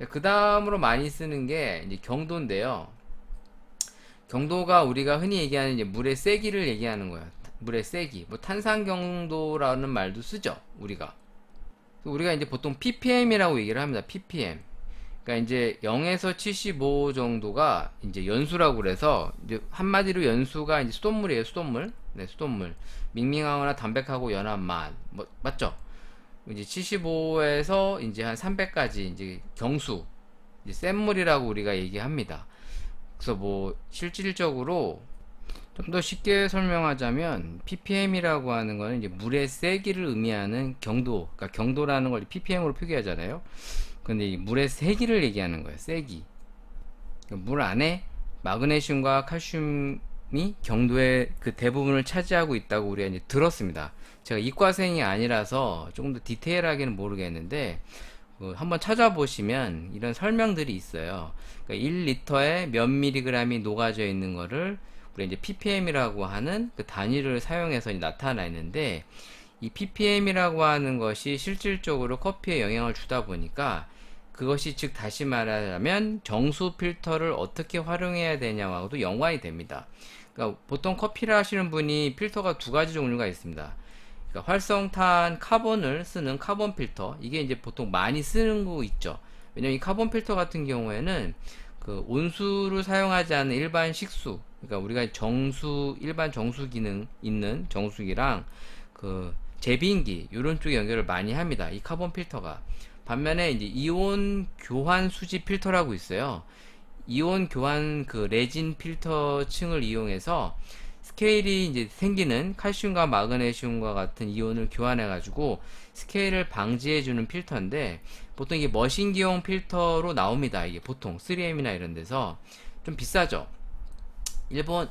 그 다음으로 많이 쓰는 게 이제 경도인데요. 경도가 우리가 흔히 얘기하는 이제 물의 세기를 얘기하는 거예요. 물의 세기. 뭐 탄산 경도라는 말도 쓰죠. 우리가 이제 보통 ppm이라고 얘기를 합니다. ppm. 그러니까 이제 0에서 75 정도가 이제 연수라고 그래서 이제 한마디로 연수가 이제 수돗물이에요. 수돗물. 네, 수돗물. 밍밍하거나 담백하고 연한 맛. 뭐 맞죠? 이제 75에서 이제 한 300까지 이제 경수. 이제 센 물이라고 우리가 얘기합니다. 그래서 뭐 실질적으로 좀 더 쉽게 설명하자면 ppm이라고 하는 거는 이제 물의 세기를 의미하는 경도. 그러니까 경도라는 걸 ppm으로 표기하잖아요. 근데 이 물의 세기를 얘기하는 거예요. 세기. 물 안에 마그네슘과 칼슘이 경도의 그 대부분을 차지하고 있다고 우리가 이제 들었습니다. 제가 이과생이 아니라서 조금 더 디테일하게는 모르겠는데 한번 찾아보시면 이런 설명들이 있어요. 그러니까 1리터에 몇 미리그램이 녹아져 있는 거를 우리 이제 ppm이라고 하는 그 단위를 사용해서 나타나 있는데, 이 ppm이라고 하는 것이 실질적으로 커피에 영향을 주다 보니까 그것이 즉 다시 말하자면 정수 필터를 어떻게 활용해야 되냐하고도 연관이 됩니다. 그러니까 보통 커피를 하시는 분이 필터가 두 가지 종류가 있습니다. 그러니까 활성탄 카본을 쓰는 카본 필터, 이게 이제 보통 많이 쓰는 거 있죠. 왜냐면 이 카본 필터 같은 경우에는 그 온수를 사용하지 않는 일반 식수, 그러니까 우리가 일반 정수 기능 있는 정수기랑 그 제빙기 이런 쪽에 연결을 많이 합니다. 이 카본 필터가. 반면에 이제 이온 교환 수지 필터라고 있어요. 이온 교환 그 레진 필터 층을 이용해서 스케일이 이제 생기는 칼슘과 마그네슘과 같은 이온을 교환해 가지고 스케일을 방지해 주는 필터인데, 보통 이게 머신기용 필터로 나옵니다. 이게 보통 3M이나 이런 데서 좀 비싸죠.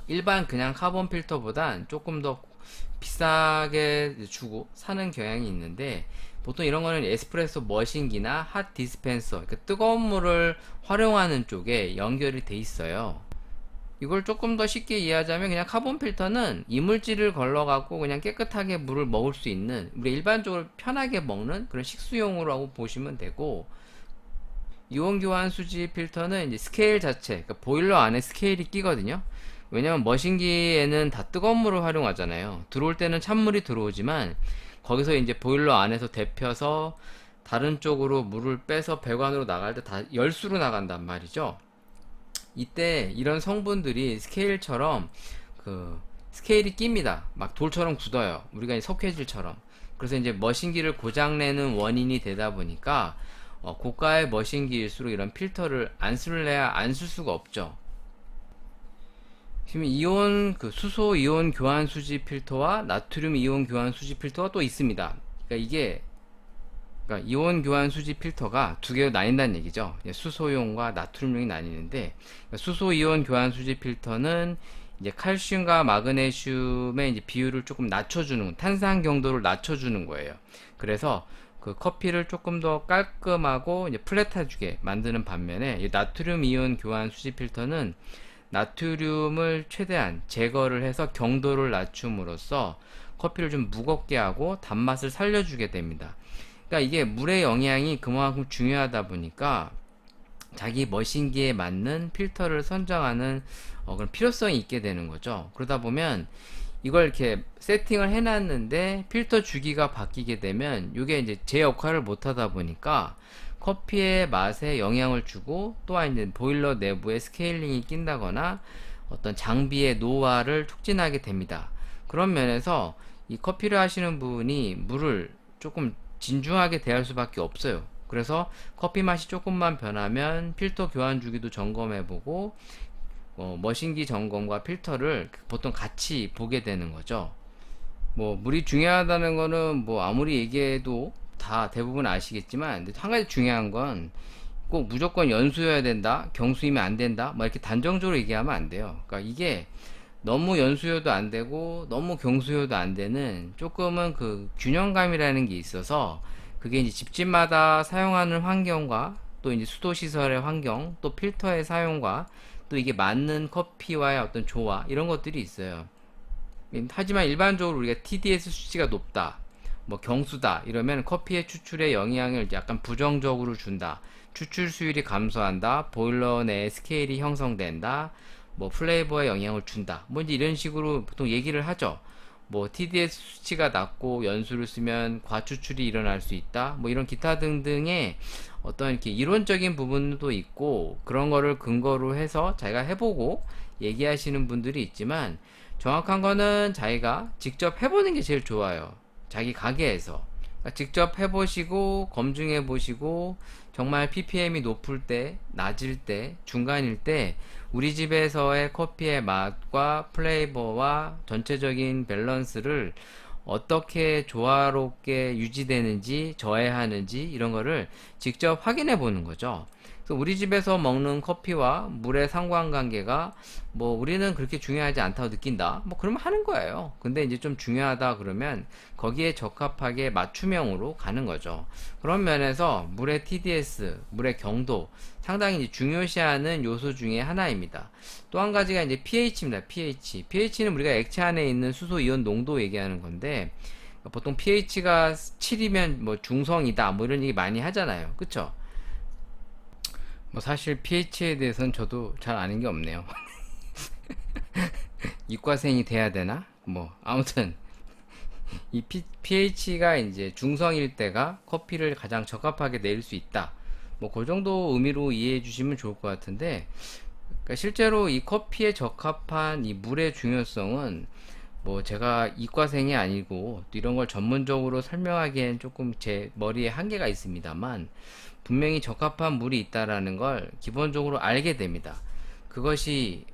일반 그냥 카본 필터보단 조금 더 비싸게 주고 사는 경향이 있는데, 보통 이런 거는 에스프레소 머신기나 핫 디스펜서, 그러니까 뜨거운 물을 활용하는 쪽에 연결이 돼 있어요. 이걸 조금 더 쉽게 이해하자면 그냥 카본 필터는 이물질을 걸러갖고 그냥 깨끗하게 물을 먹을 수 있는, 우리 일반적으로 편하게 먹는 그런 식수용으로 하고 보시면 되고, 이온 교환 수지 필터는 이제 스케일 자체, 그러니까 보일러 안에 스케일이 끼거든요. 왜냐면 머신기에는 다 뜨거운 물을 활용하잖아요. 들어올 때는 찬물이 들어오지만 거기서 이제 보일러 안에서 데펴서 다른 쪽으로 물을 빼서 배관으로 나갈 때 다 열수로 나간단 말이죠. 이때 이런 성분들이 스케일처럼 그 스케일이 낍니다. 막 돌처럼 굳어요. 우리가 이제 석회질처럼. 그래서 이제 머신기를 고장내는 원인이 되다 보니까 고가의 머신기일수록 이런 필터를 안 쓸래야 안 쓸 수가 없죠. 지금 수소 이온 교환 수지 필터와 나트륨 이온 교환 수지 필터가 또 있습니다. 그러니까 이온 교환 수지 필터가 두 개로 나뉜다는 얘기죠. 수소용과 나트륨용이 나뉘는데, 그러니까 수소 이온 교환 수지 필터는 이제 칼슘과 마그네슘의 이제 비율을 조금 낮춰주는, 탄산 경도를 낮춰주는 거예요. 그래서 그 커피를 조금 더 깔끔하고 이제 플랫해지게 만드는 반면에, 이 나트륨 이온 교환 수지 필터는 나트륨을 최대한 제거를 해서 경도를 낮춤으로써 커피를 좀 무겁게 하고 단맛을 살려주게 됩니다. 그러니까 이게 물의 영향이 그만큼 중요하다 보니까 자기 머신기에 맞는 필터를 선정하는 그런 필요성이 있게 되는 거죠. 그러다 보면 이걸 이렇게 세팅을 해놨는데 필터 주기가 바뀌게 되면 이게 이제 제 역할을 못하다 보니까 커피의 맛에 영향을 주고, 또한 이제 보일러 내부에 스케일링이 낀다거나 어떤 장비의 노화를 촉진하게 됩니다. 그런 면에서 이 커피를 하시는 분이 물을 조금 진중하게 대할 수밖에 없어요. 그래서 커피 맛이 조금만 변하면 필터 교환 주기도 점검해보고 머신기 점검과 필터를 보통 같이 보게 되는 거죠. 뭐 물이 중요하다는 거는 뭐 아무리 얘기해도 다 대부분 아시겠지만, 한 가지 중요한 건 꼭 무조건 연수여야 된다, 경수이면 안 된다, 뭐 이렇게 단정적으로 얘기하면 안 돼요. 그러니까 이게 너무 연수효도 안 되고 너무 경수효도 안 되는 조금은 그 균형감이라는 게 있어서 그게 이제 집집마다 사용하는 환경과 또 이제 수도 시설의 환경 또 필터의 사용과 또 이게 맞는 커피와의 어떤 조화 이런 것들이 있어요. 하지만 일반적으로 우리가 TDS 수치가 높다, 뭐 경수다 이러면 커피의 추출에 영향을 약간 부정적으로 준다. 추출 수율이 감소한다. 보일러 내 스케일이 형성된다. 뭐 플레이버에 영향을 준다. 뭐 이제 이런 식으로 보통 얘기를 하죠. 뭐 TDS 수치가 낮고 연수를 쓰면 과추출이 일어날 수 있다. 뭐 이런 기타 등등의 어떤 이렇게 이론적인 부분도 있고 그런 거를 근거로 해서 자기가 해보고 얘기하시는 분들이 있지만 정확한 거는 자기가 직접 해보는 게 제일 좋아요. 자기 가게에서. 그러니까 직접 해보시고, 검증해보시고, 정말 ppm이 높을 때, 낮을 때, 중간일 때, 우리 집에서의 커피의 맛과 플레이버와 전체적인 밸런스를 어떻게 조화롭게 유지되는지, 저해하는지, 이런 거를 직접 확인해 보는 거죠. 그래서 우리 집에서 먹는 커피와 물의 상관관계가 뭐 우리는 그렇게 중요하지 않다고 느낀다. 뭐 그러면 하는 거예요. 근데 이제 좀 중요하다 그러면 거기에 적합하게 맞춤형으로 가는 거죠. 그런 면에서 물의 TDS, 물의 경도 상당히 이제 중요시하는 요소 중에 하나입니다. 또 한 가지가 이제 pH입니다. pH. pH는 우리가 액체 안에 있는 수소 이온 농도 얘기하는 건데 보통 pH가 7이면 뭐 중성이다. 뭐 이런 얘기 많이 하잖아요. 그쵸? 뭐 사실 pH에 대해서는 저도 잘 아는 게 없네요. 이과생이 돼야 되나? 뭐 아무튼 이 pH가 이제 중성일 때가 커피를 가장 적합하게 내릴 수 있다. 뭐 그 정도 의미로 이해해 주시면 좋을 것 같은데 그러니까 실제로 이 커피에 적합한 이 물의 중요성은 뭐 제가 이과생이 아니고 이런 걸 전문적으로 설명하기엔 조금 제 머리에 한계가 있습니다만 분명히 적합한 물이 있다라는 걸 기본적으로 알게 됩니다. 그것이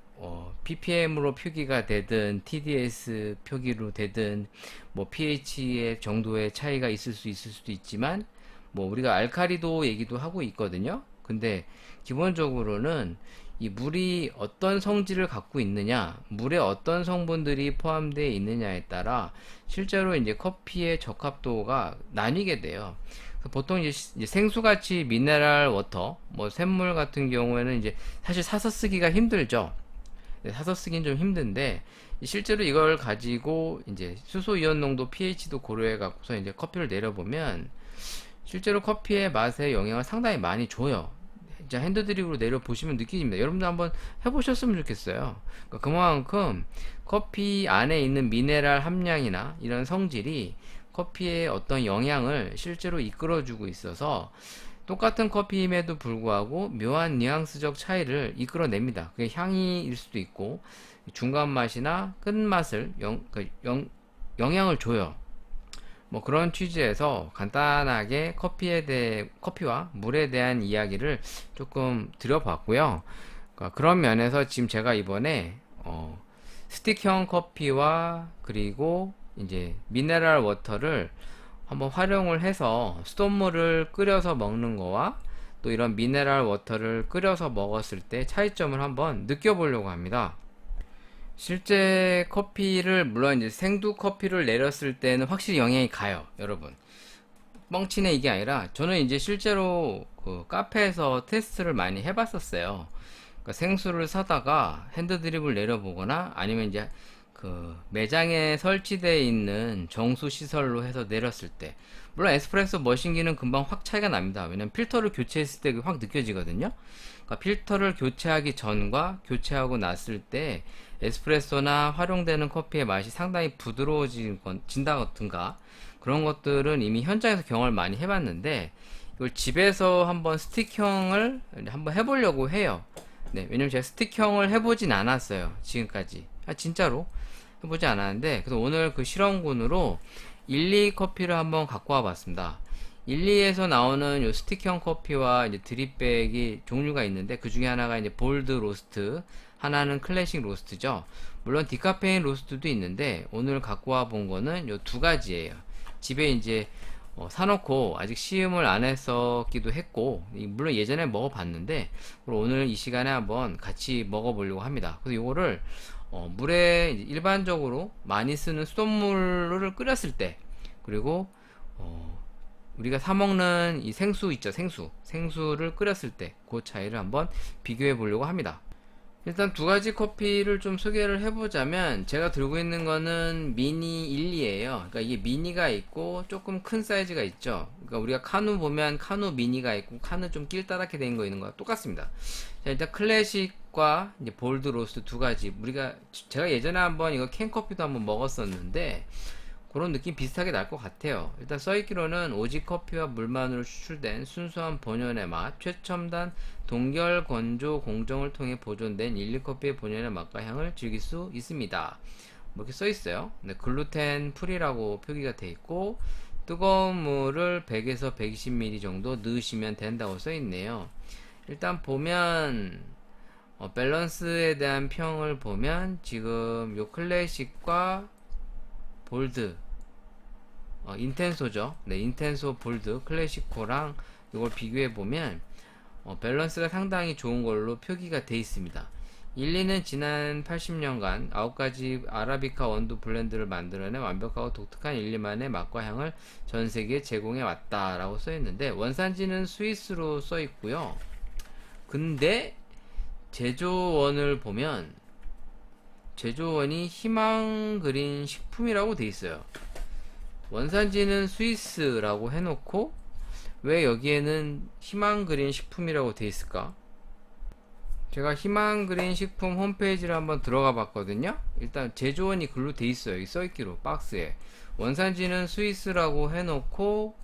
ppm으로 표기가 되든 TDS 표기로 되든 뭐 pH의 정도의 차이가 있을 수도 있지만 뭐 우리가 알카리도 얘기도 하고 있거든요. 근데 기본적으로는 이 물이 어떤 성질을 갖고 있느냐, 물에 어떤 성분들이 포함되어 있느냐에 따라 실제로 이제 커피의 적합도가 나뉘게 돼요. 보통 이제 생수같이 미네랄 워터, 뭐 샘물 같은 경우에는 이제 사실 사서 쓰기가 힘들죠. 사서 쓰긴 좀 힘든데 실제로 이걸 가지고 이제 수소 이온 농도 pH도 고려해 갖고서 이제 커피를 내려보면 실제로 커피의 맛에 영향을 상당히 많이 줘요. 진짜 핸드드립으로 내려보시면 느끼집니다. 여러분도 한번 해보셨으면 좋겠어요. 그러니까 그만큼 커피 안에 있는 미네랄 함량이나 이런 성질이 커피의 어떤 영향을 실제로 이끌어주고 있어서 똑같은 커피임에도 불구하고 묘한 뉘앙스적 차이를 이끌어냅니다. 그게 향이일 수도 있고 중간 맛이나 끝맛을 영향을 줘요. 뭐 그런 취지에서 간단하게 커피와 물에 대한 이야기를 조금 드려봤고요. 그러니까 그런 면에서 지금 제가 이번에 스틱형 커피와 그리고 이제 미네랄 워터를 한번 활용을 해서 수돗물을 끓여서 먹는 거와 또 이런 미네랄 워터를 끓여서 먹었을 때 차이점을 한번 느껴보려고 합니다. 실제 커피를 물론 이제 생두 커피를 내렸을 때는 확실히 영향이 가요, 여러분. 뻥치네 이게 아니라 저는 이제 실제로 그 카페에서 테스트를 많이 해봤었어요. 그러니까 생수를 사다가 핸드드립을 내려보거나 아니면 이제 그 매장에 설치되어 있는 정수 시설로 해서 내렸을 때 물론 에스프레소 머신기는 금방 확 차이가 납니다. 왜냐면 필터를 교체했을 때 확 느껴지거든요. 그러니까 필터를 교체하기 전과 교체하고 났을 때 에스프레소나 활용되는 커피의 맛이 상당히 부드러워진다든가 그런 것들은 이미 현장에서 경험을 많이 해봤는데 이걸 집에서 한번 스틱형을 한번 해보려고 해요. 네, 왜냐면 제가 스틱형을 해보진 않았어요, 지금까지. 진짜로 해보지 않았는데 그래서 오늘 그 실험군으로 1, 2 커피를 한번 갖고 와봤습니다. 1, 2에서 나오는 요 스틱형 커피와 이제 드립백이 종류가 있는데 그 중에 하나가 이제 볼드 로스트, 하나는 클래식 로스트죠. 물론 디카페인 로스트도 있는데 오늘 갖고 와 본 거는 요 두 가지예요. 집에 이제 사놓고 아직 시음을 안 했었기도 했고, 물론 예전에 먹어봤는데 오늘 이 시간에 한번 같이 먹어보려고 합니다. 그래서 요거를 물에 이제 일반적으로 많이 쓰는 수돗물을 끓였을 때, 그리고 우리가 사 먹는 이 생수 있죠, 생수를 끓였을 때 그 차이를 한번 비교해 보려고 합니다. 일단 두 가지 커피를 좀 소개를 해보자면, 제가 들고 있는 거는 미니 1,2예요. 그러니까 이게 미니가 있고 조금 큰 사이즈가 있죠. 그러니까 우리가 카누 보면 카누 미니가 있고 카누 좀 길다랗게 된 거 있는 거 똑같습니다. 자, 일단 클래식과 이제 볼드 로스트 두 가지, 제가 예전에 한번 이거 캔 커피도 한번 먹었었는데 그런 느낌 비슷하게 날 것 같아요. 일단 써있기로는 오직 커피와 물만으로 추출된 순수한 본연의 맛, 최첨단 동결 건조 공정을 통해 보존된 일리커피의 본연의 맛과 향을 즐길 수 있습니다. 뭐 이렇게 써있어요. 네, 글루텐 프리라고 표기가 돼 있고, 뜨거운 물을 100에서 120ml 정도 넣으시면 된다고 써있네요. 일단 보면 밸런스에 대한 평을 보면 지금 요 클래식과 볼드, 인텐소죠. 네, 인텐소 볼드 클래시코랑 이걸 비교해 보면 밸런스가 상당히 좋은 걸로 표기가 돼 있습니다. 1,2는 지난 80년간 9가지 아라비카 원두 블렌드를 만들어내 완벽하고 독특한 1,2만의 맛과 향을 전 세계에 제공해 왔다라고 써 있는데, 원산지는 스위스로 써 있고요. 근데 제조원을 보면 제조원이 희망그린 식품이라고 돼 있어요. 원산지는 스위스라고 해놓고 왜 여기에는 희망그린 식품이라고 돼 있을까? 제가 희망그린 식품 홈페이지를 한번 들어가 봤거든요. 일단 제조원이 글로 돼 있어요. 이 써있기로 박스에 원산지는 스위스라고 해놓고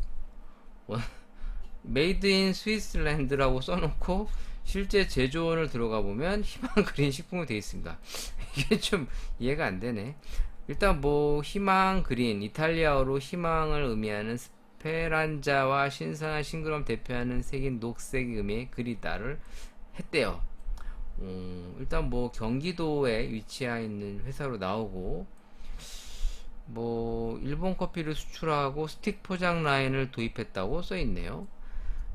메이드 인 스위스랜드라고 써놓고 실제 제조원을 들어가 보면 희망그린 식품으로 되어 있습니다. 이게 좀 이해가 안 되네. 일단 뭐 희망그린, 이탈리아어로 희망을 의미하는 스페란자와 신선한 싱그러움 대표하는 색인 녹색 의미의 그리다를 했대요. 일단 뭐 경기도에 위치해 있는 회사로 나오고, 뭐 일본 커피를 수출하고 스틱 포장 라인을 도입했다고 써 있네요.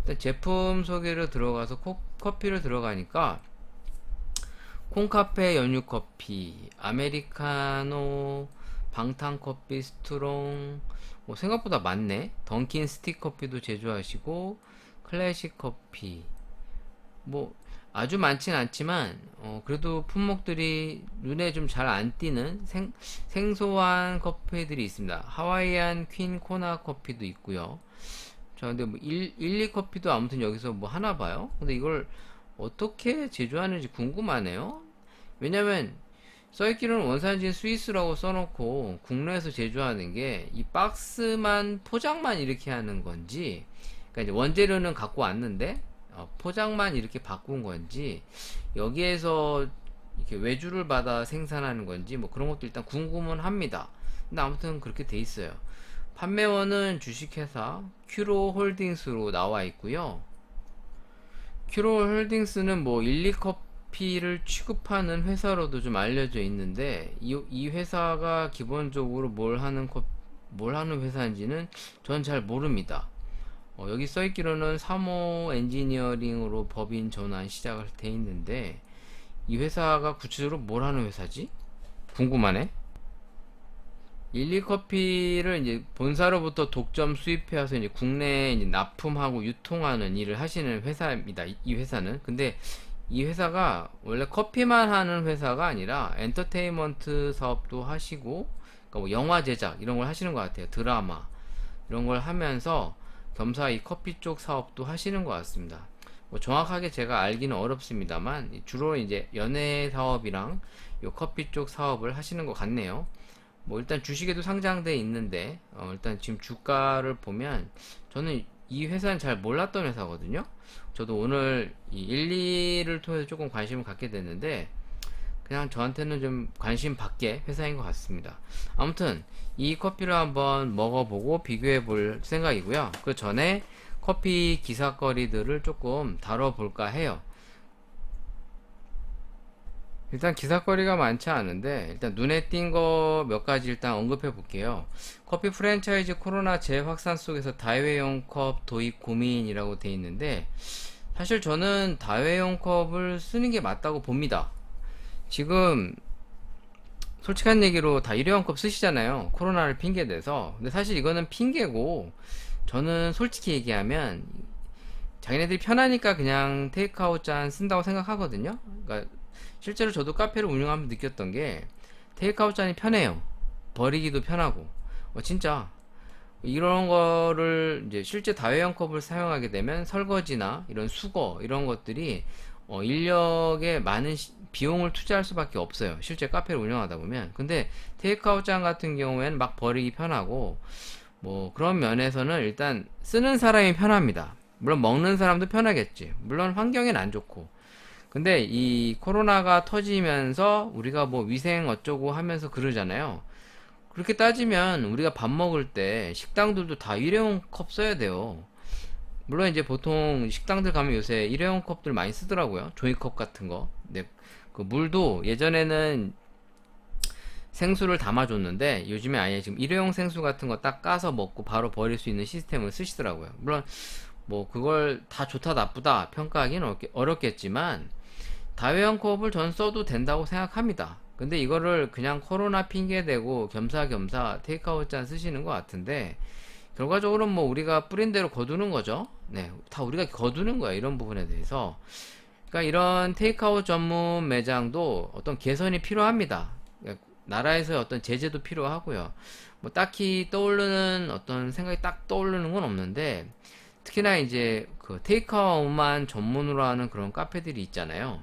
일단 제품 소개로 들어가서 커피를 들어가니까 콩카페 연유커피, 아메리카노, 방탄커피, 스트롱, 뭐 생각보다 많네. 던킨 스틱커피도 제조하시고 클래식 커피, 뭐 아주 많진 않지만 그래도 품목들이 눈에 좀 잘 안 띄는 생소한 커피들이 있습니다. 하와이안 퀸 코나 커피도 있고요. 자, 근데 뭐 1, 2커피도 아무튼 여기서 뭐 하나 봐요. 근데 이걸 어떻게 제조하는지 궁금하네요. 왜냐면 써있기로는 원산지는 스위스라고 써놓고 국내에서 제조하는 게 이 박스만 포장만 이렇게 하는 건지, 그러니까 이제 원재료는 갖고 왔는데 포장만 이렇게 바꾼 건지, 여기에서 이렇게 외주를 받아 생산하는 건지 뭐 그런 것도 일단 궁금은 합니다. 근데 아무튼 그렇게 돼 있어요. 판매원은 주식회사 큐로 홀딩스로 나와 있고요. 큐로 홀딩스는 뭐 1, 2커피를 취급하는 회사로도 좀 알려져 있는데, 이 회사가 기본적으로 뭘 하는 회사인지는 전 잘 모릅니다. 여기 써있기로는 3호 엔지니어링으로 법인 전환 시작을 돼 있는데, 이 회사가 구체적으로 뭘 하는 회사지? 궁금하네. 1, 2커피를 이제 본사로부터 독점 수입해 와서 이제 국내에 이제 납품하고 유통하는 일을 하시는 회사입니다. 이 회사는. 근데 이 회사가 원래 커피만 하는 회사가 아니라 엔터테인먼트 사업도 하시고, 그러니까 뭐 영화 제작 이런 걸 하시는 것 같아요. 드라마 이런 걸 하면서 겸사 이 커피 쪽 사업도 하시는 것 같습니다. 뭐 정확하게 제가 알기는 어렵습니다만 주로 이제 연예 사업이랑 요 커피 쪽 사업을 하시는 것 같네요. 뭐 일단 주식에도 상장돼 있는데 일단 지금 주가를 보면 저는 이 회사는 잘 몰랐던 회사거든요. 저도 오늘 이 1, 2를 통해서 조금 관심을 갖게 됐는데 그냥 저한테는 좀 관심 밖의 회사인 것 같습니다. 아무튼 이 커피를 한번 먹어보고 비교해 볼 생각이고요. 그 전에 커피 기사거리들을 조금 다뤄볼까 해요. 일단 기사거리가 많지 않은데 일단 눈에 띈 거 몇 가지 일단 언급해 볼게요. 커피 프랜차이즈 코로나 재확산 속에서 다회용 컵 도입 고민이라고 돼 있는데 사실 저는 다회용 컵을 쓰는 게 맞다고 봅니다. 지금 솔직한 얘기로 다 일회용 컵 쓰시잖아요. 코로나를 핑계 대서. 근데 사실 이거는 핑계고 저는 솔직히 얘기하면 자기네들이 편하니까 그냥 테이크아웃 잔 쓴다고 생각하거든요. 그러니까 실제로 저도 카페를 운영하면서 느꼈던 게 테이크아웃 잔이 편해요. 버리기도 편하고. 진짜 이런 거를 이제 실제 다회용 컵을 사용하게 되면 설거지나 이런 수거 이런 것들이 인력에 많은 비용을 투자할 수밖에 없어요. 실제 카페를 운영하다 보면. 근데 테이크아웃 잔 같은 경우에는 막 버리기 편하고 뭐 그런 면에서는 일단 쓰는 사람이 편합니다. 물론 먹는 사람도 편하겠지. 물론 환경엔 안 좋고. 근데 이 코로나가 터지면서 우리가 뭐 위생 어쩌고 하면서 그러잖아요. 그렇게 따지면 우리가 밥 먹을 때 식당들도 다 일회용 컵 써야 돼요. 물론 이제 보통 식당들 가면 요새 일회용 컵들 많이 쓰더라고요. 종이컵 같은 거. 네. 그 물도 예전에는 생수를 담아줬는데 요즘에 아예 지금 일회용 생수 같은 거 딱 까서 먹고 바로 버릴 수 있는 시스템을 쓰시더라고요. 물론 뭐 그걸 다 좋다 나쁘다 평가하기는 어렵겠지만 다회용 컵을 전 써도 된다고 생각합니다. 근데 이거를 그냥 코로나 핑계 대고 겸사겸사 테이크아웃 잔 쓰시는 것 같은데 결과적으로 뭐 우리가 뿌린 대로 거두는 거죠. 네, 다 우리가 거두는 거야 이런 부분에 대해서. 그러니까 이런 테이크아웃 전문 매장도 어떤 개선이 필요합니다. 그러니까 나라에서의 어떤 제재도 필요하고요. 뭐 딱히 떠오르는 어떤 생각이 딱 떠오르는 건 없는데 특히나 이제 그 테이크아웃만 전문으로 하는 그런 카페들이 있잖아요.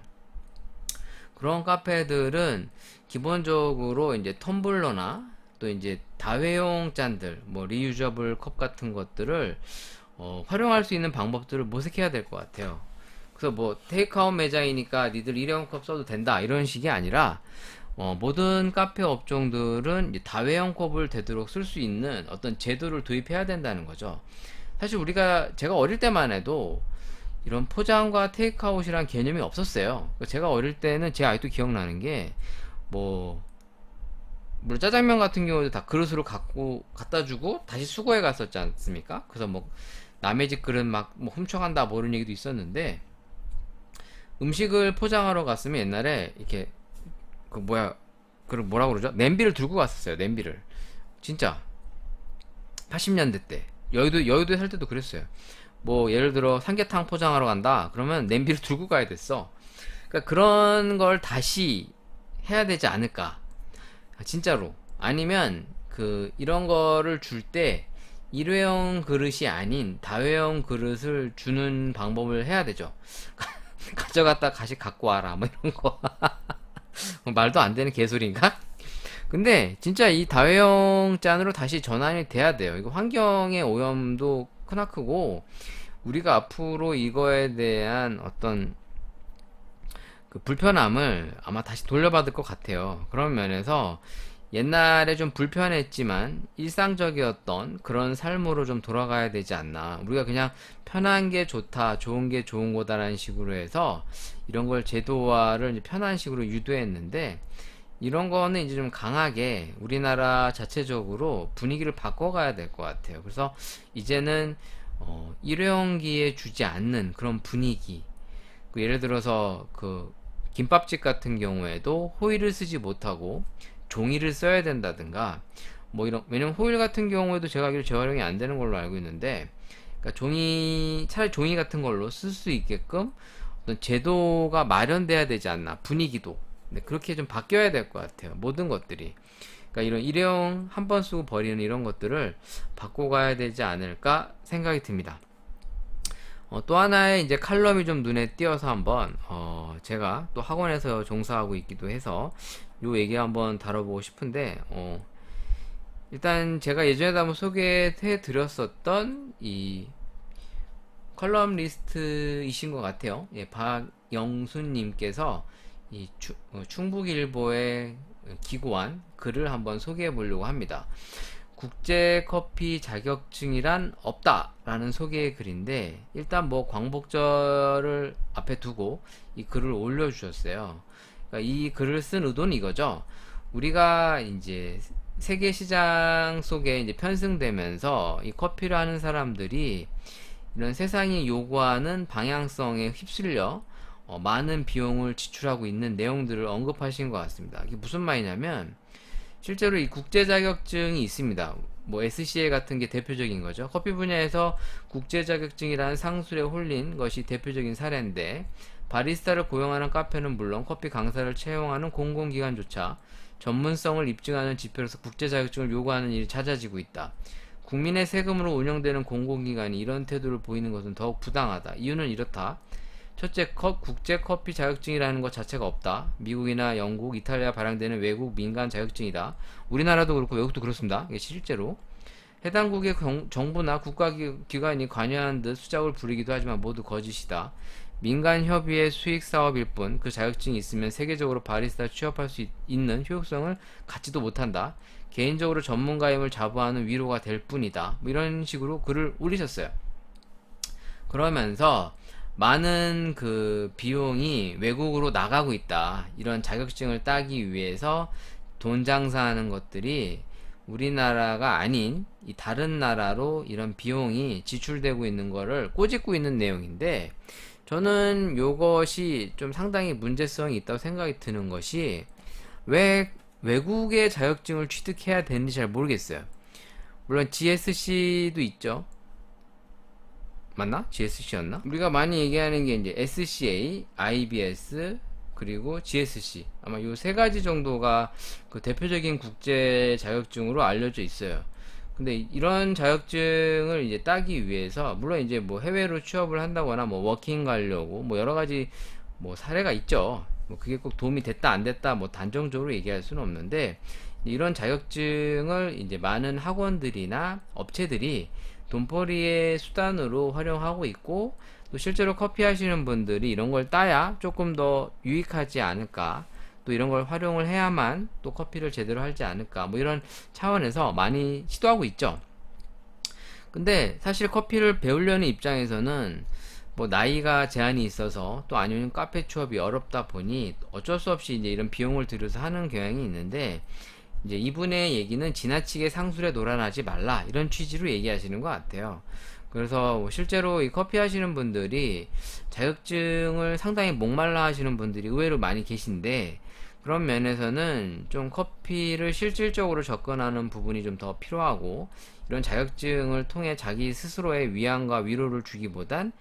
그런 카페들은 기본적으로 이제 텀블러나 또 이제 다회용 잔들, 뭐 리유저블 컵 같은 것들을 활용할 수 있는 방법들을 모색해야 될 것 같아요. 그래서 뭐 테이크아웃 매장이니까 니들 일회용 컵 써도 된다 이런 식이 아니라 모든 카페 업종들은 이제 다회용 컵을 되도록 쓸 수 있는 어떤 제도를 도입해야 된다는 거죠. 사실 제가 어릴 때만 해도 이런 포장과 테이크아웃이란 개념이 없었어요. 제가 어릴 때는 제 아직도 기억나는 게 뭐 짜장면 같은 경우도 다 그릇으로 갖다 주고 다시 수거해 갔었지 않습니까? 그래서 뭐 남의 집 그릇 막 뭐 훔쳐간다 뭐 이런 얘기도 있었는데 음식을 포장하러 갔으면 옛날에 이렇게 그 뭐라고 그러죠? 냄비를 들고 갔었어요. 냄비를. 진짜 80년대 때 여의도에 살 때도 그랬어요. 뭐 예를 들어 삼계탕 포장하러 간다 그러면 냄비를 들고 가야 됐어. 그러니까 그런 걸 다시 해야 되지 않을까 진짜로. 아니면 이런 거를 줄 때 일회용 그릇이 아닌 다회용 그릇을 주는 방법을 해야 되죠. 가져갔다 다시 갖고 와라 뭐 이런 거. 말도 안 되는 개소리인가? 근데 진짜 이 다회용 잔으로 다시 전환이 돼야 돼요. 이거 환경의 오염도 크고 우리가 앞으로 이거에 대한 어떤 그 불편함을 아마 다시 돌려받을 것 같아요. 그런 면에서 옛날에 좀 불편했지만 일상적이었던 그런 삶으로 좀 돌아가야 되지 않나. 우리가 그냥 편한 게 좋다, 좋은 게 좋은 거다라는 식으로 해서 이런 걸 제도화를 이제 편한 식으로 유도했는데 이런 거는 이제 좀 강하게 우리나라 자체적으로 분위기를 바꿔가야 될 것 같아요. 그래서 이제는 일회용기에 주지 않는 그런 분위기. 예를 들어서 김밥집 같은 경우에도 호일을 쓰지 못하고 종이를 써야 된다든가 뭐 왜냐면 호일 같은 경우에도 제가 알기로 재활용이 안 되는 걸로 알고 있는데 그러니까 차라리 종이 같은 걸로 쓸 수 있게끔 어떤 제도가 마련돼야 되지 않나. 분위기도. 네, 그렇게 좀 바뀌어야 될 것 같아요. 모든 것들이. 그러니까 이런 일회용 한 번 쓰고 버리는 이런 것들을 바꿔가야 되지 않을까 생각이 듭니다. 또 하나의 이제 칼럼이 좀 눈에 띄어서 한번 제가 또 학원에서 종사하고 있기도 해서 요 얘기 한번 다뤄보고 싶은데 일단 제가 예전에도 한번 소개해 드렸었던 이 컬럼리스트이신 것 같아요. 예, 박영순님께서 이 충북일보에 기고한 글을 한번 소개해 보려고 합니다. 국제커피 자격증이란 없다라는 소개의 글인데 일단 뭐 광복절을 앞에 두고 이 글을 올려주셨어요. 그러니까 이 글을 쓴 의도는 이거죠. 우리가 이제 세계 시장 속에 이제 편승되면서 이 커피를 하는 사람들이 이런 세상이 요구하는 방향성에 휩쓸려 많은 비용을 지출하고 있는 내용들을 언급하신 것 같습니다. 이게 무슨 말이냐면 실제로 이 국제 자격증이 있습니다. 뭐 SCA 같은 게 대표적인 거죠. 커피 분야에서 국제 자격증이라는 상술에 홀린 것이 대표적인 사례인데 바리스타를 고용하는 카페는 물론 커피 강사를 채용하는 공공기관조차 전문성을 입증하는 지표로서 국제 자격증을 요구하는 일이 잦아지고 있다. 국민의 세금으로 운영되는 공공기관이 이런 태도를 보이는 것은 더욱 부당하다. 이유는 이렇다. 첫째, 국제 커피 자격증이라는 것 자체가 없다. 미국이나 영국, 이탈리아 발행되는 외국 민간 자격증이다. 우리나라도 그렇고 외국도 그렇습니다. 이게 실제로 해당국의 정부나 국가기관이 관여한 듯 수작을 부리기도 하지만 모두 거짓이다. 민간 협의의 수익 사업일 뿐 그 자격증이 있으면 세계적으로 바리스타 취업할 수 있는 효용성을 갖지도 못한다. 개인적으로 전문가임을 자부하는 위로가 될 뿐이다. 뭐 이런 식으로 글을 올리셨어요. 그러면서 많은 그 비용이 외국으로 나가고 있다. 이런 자격증을 따기 위해서 돈 장사하는 것들이 우리나라가 아닌 이 다른 나라로 이런 비용이 지출되고 있는 거를 꼬집고 있는 내용인데 저는 요것이 좀 상당히 문제성이 있다고 생각이 드는 것이 왜 외국의 자격증을 취득해야 되는지 잘 모르겠어요. 물론 GSC도 있죠. 맞나? GSC였나? 우리가 많이 얘기하는 게 이제 SCA, IBS, 그리고 GSC. 아마 요 세 가지 정도가 그 대표적인 국제 자격증으로 알려져 있어요. 근데 이런 자격증을 이제 따기 위해서 물론 이제 뭐 해외로 취업을 한다거나 뭐 워킹 가려고 뭐 여러 가지 뭐 사례가 있죠. 뭐 그게 꼭 도움이 됐다 안 됐다 뭐 단정적으로 얘기할 수는 없는데 이런 자격증을 이제 많은 학원들이나 업체들이 돈벌이의 수단으로 활용하고 있고 또 실제로 커피 하시는 분들이 이런 걸 따야 조금 더 유익하지 않을까 또 이런 걸 활용을 해야만 또 커피를 제대로 하지 않을까 뭐 이런 차원에서 많이 시도하고 있죠. 근데 사실 커피를 배우려는 입장에서는 뭐 나이가 제한이 있어서 또 아니면 카페 취업이 어렵다 보니 어쩔 수 없이 이제 이런 비용을 들여서 하는 경향이 있는데 이제 이분의 얘기는 지나치게 상술에 놀아나지 말라 이런 취지로 얘기하시는 것 같아요. 그래서 실제로 이 커피 하시는 분들이 자격증을 상당히 목말라 하시는 분들이 의외로 많이 계신데 그런 면에서는 좀 커피를 실질적으로 접근하는 부분이 좀 더 필요하고 이런 자격증을 통해 자기 스스로의 위안과 위로를 주기보단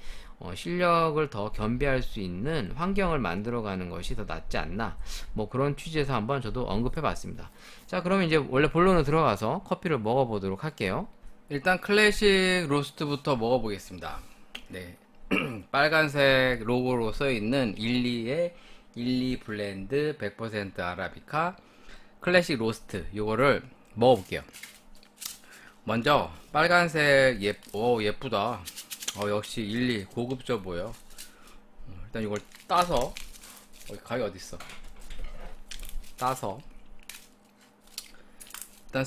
실력을 더 겸비할 수 있는 환경을 만들어가는 것이 더 낫지 않나 뭐 그런 취지에서 한번 저도 언급해 봤습니다. 자, 그러면 이제 원래 본론으로 들어가서 커피를 먹어보도록 할게요. 일단 클래식 로스트부터 먹어보겠습니다. 네, 빨간색 로고로 써있는 12의 12 블렌드 100% 아라비카 클래식 로스트 요거를 먹어볼게요. 먼저 빨간색 예쁘다. 역시 12 고급져 보여. 일단 이걸 따서 가위 어딨어? 따서 일단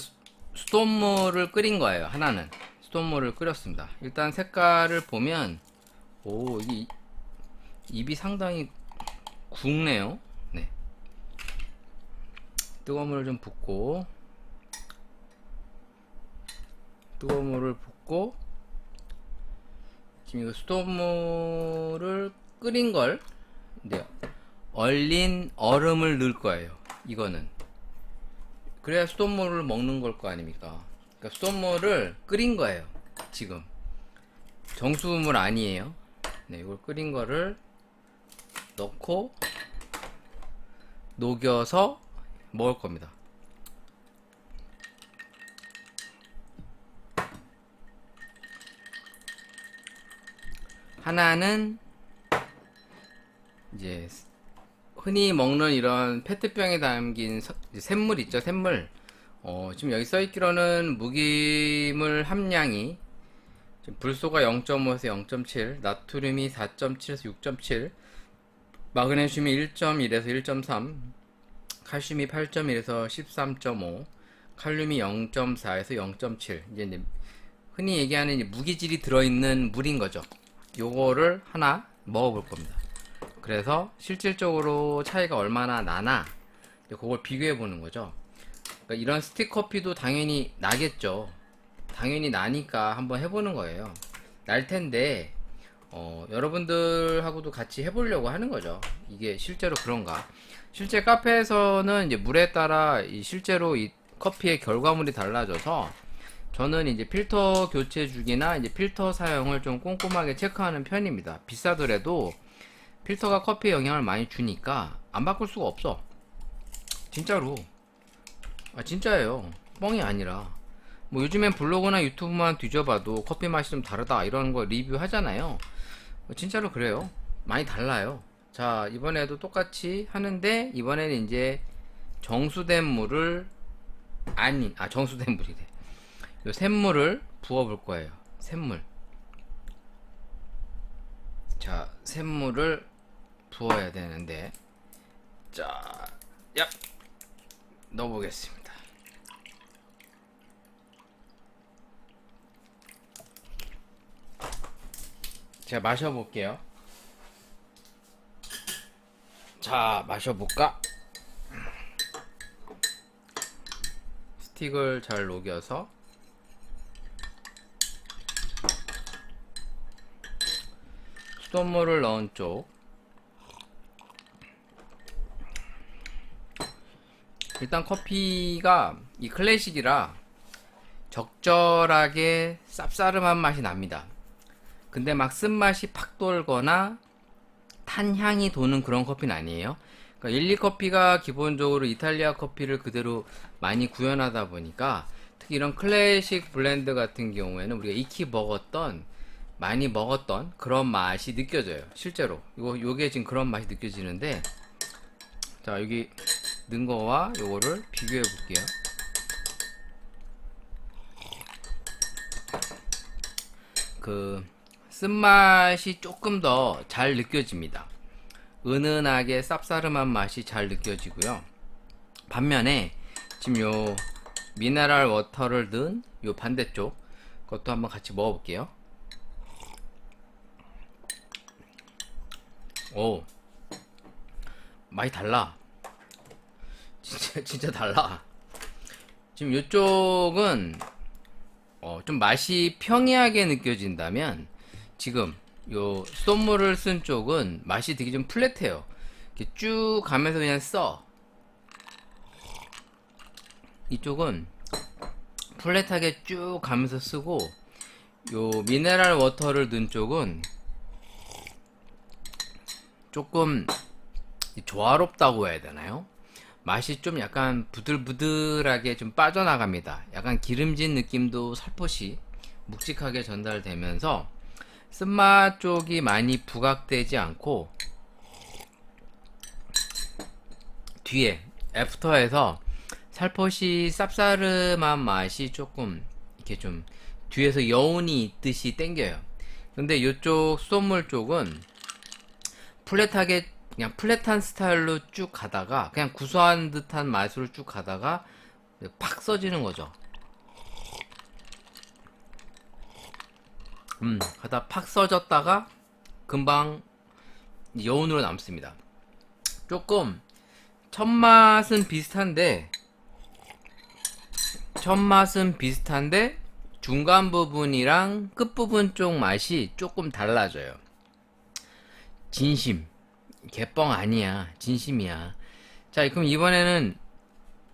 수돗물을 끓인 거예요. 하나는 수돗물을 끓였습니다. 일단 색깔을 보면 이게 입이 상당히 굵네요. 네. 뜨거운 물을 좀 붓고 지금 이거 수돗물을 끓인 걸 얼린 얼음을 넣을 거예요. 이거는 그래야 수돗물을 먹는 걸 거 아닙니까? 그러니까 수돗물을 끓인 거예요. 지금 정수물 아니에요. 네, 이걸 끓인 거를 넣고 녹여서 먹을 겁니다. 하나는 이제 흔히 먹는 이런 페트병에 담긴 샘물 있죠, 샘물. 지금 여기 써있기로는 무기물 함량이 지금 불소가 0.5에서 0.7, 나트륨이 4.7에서 6.7, 마그네슘이 1.1에서 1.3, 칼슘이 8.1에서 13.5, 칼륨이 0.4에서 0.7. 이제 흔히 얘기하는 무기질이 들어있는 물인 거죠. 요거를 하나 먹어볼 겁니다. 그래서 실질적으로 차이가 얼마나 나나 그걸 비교해 보는 거죠. 그러니까 이런 스틱 커피도 당연히 나겠죠. 당연히 나니까 한번 해보는 거예요. 날 텐데 여러분들하고도 같이 해보려고 하는 거죠. 이게 실제로 그런가. 실제 카페에서는 이제 물에 따라 실제로 이 커피의 결과물이 달라져서 저는 이제 필터 교체 주기나 이제 필터 사용을 좀 꼼꼼하게 체크하는 편입니다. 비싸더라도 필터가 커피에 영향을 많이 주니까 안 바꿀 수가 없어. 진짜로. 진짜예요. 뻥이 아니라. 뭐 요즘엔 블로그나 유튜브만 뒤져봐도 커피 맛이 좀 다르다 이런 거 리뷰 하잖아요. 진짜로 그래요. 많이 달라요. 자, 이번에도 똑같이 하는데 이번에는 이제 정수된 물을 정수된 물이래. 요 샘물을 부어 볼 거예요. 샘물. 자, 샘물을 부어야 되는데 자, 얍 넣어 보겠습니다. 제가 마셔볼게요. 자, 마셔볼까? 스틱을 잘 녹여서 수돗물을 넣은 쪽 일단 커피가 이 클래식이라 적절하게 쌉싸름한 맛이 납니다. 근데 막 쓴맛이 팍 돌거나 탄향이 도는 그런 커피는 아니에요. 그러니까 일리 커피가 기본적으로 이탈리아 커피를 그대로 많이 구현하다 보니까 특히 이런 클래식 블렌드 같은 경우에는 우리가 익히 먹었던 많이 먹었던 그런 맛이 느껴져요. 실제로 요게 지금 그런 맛이 느껴지는데 자, 여기 넣은 거와 요거를 비교해 볼게요. 그 쓴맛이 조금 더 잘 느껴집니다. 은은하게 쌉싸름한 맛이 잘 느껴지고요. 반면에 지금 요 미네랄 워터를 넣은 요 반대쪽 그것도 한번 같이 먹어볼게요. 오, 많이 달라. 진짜 달라. 지금 요쪽은 좀 맛이 평이하게 느껴진다면 지금 요 수돗물을 쓴 쪽은 맛이 되게 좀 플랫해요. 이렇게 쭉 가면서 그냥 써. 이쪽은 플랫하게 쭉 가면서 쓰고 요 미네랄 워터를 넣은 쪽은 조금 조화롭다고 해야 되나요? 맛이 좀 약간 부들부들하게 좀 빠져나갑니다. 약간 기름진 느낌도 살포시 묵직하게 전달되면서 쓴맛 쪽이 많이 부각되지 않고 뒤에 애프터에서 살포시 쌉싸름한 맛이 조금 이렇게 좀 뒤에서 여운이 있듯이 땡겨요. 근데 이쪽 수돗물 쪽은 플랫하게 그냥 플랫한 스타일로 쭉 가다가 그냥 구수한 듯한 맛으로 쭉 가다가 팍 써지는 거죠. 하다 팍 써졌다가 금방 여운으로 남습니다. 조금 첫맛은 비슷한데 중간 부분이랑 끝 부분 쪽 맛이 조금 달라져요. 진심 개뻥 아니야. 진심이야. 자, 그럼 이번에는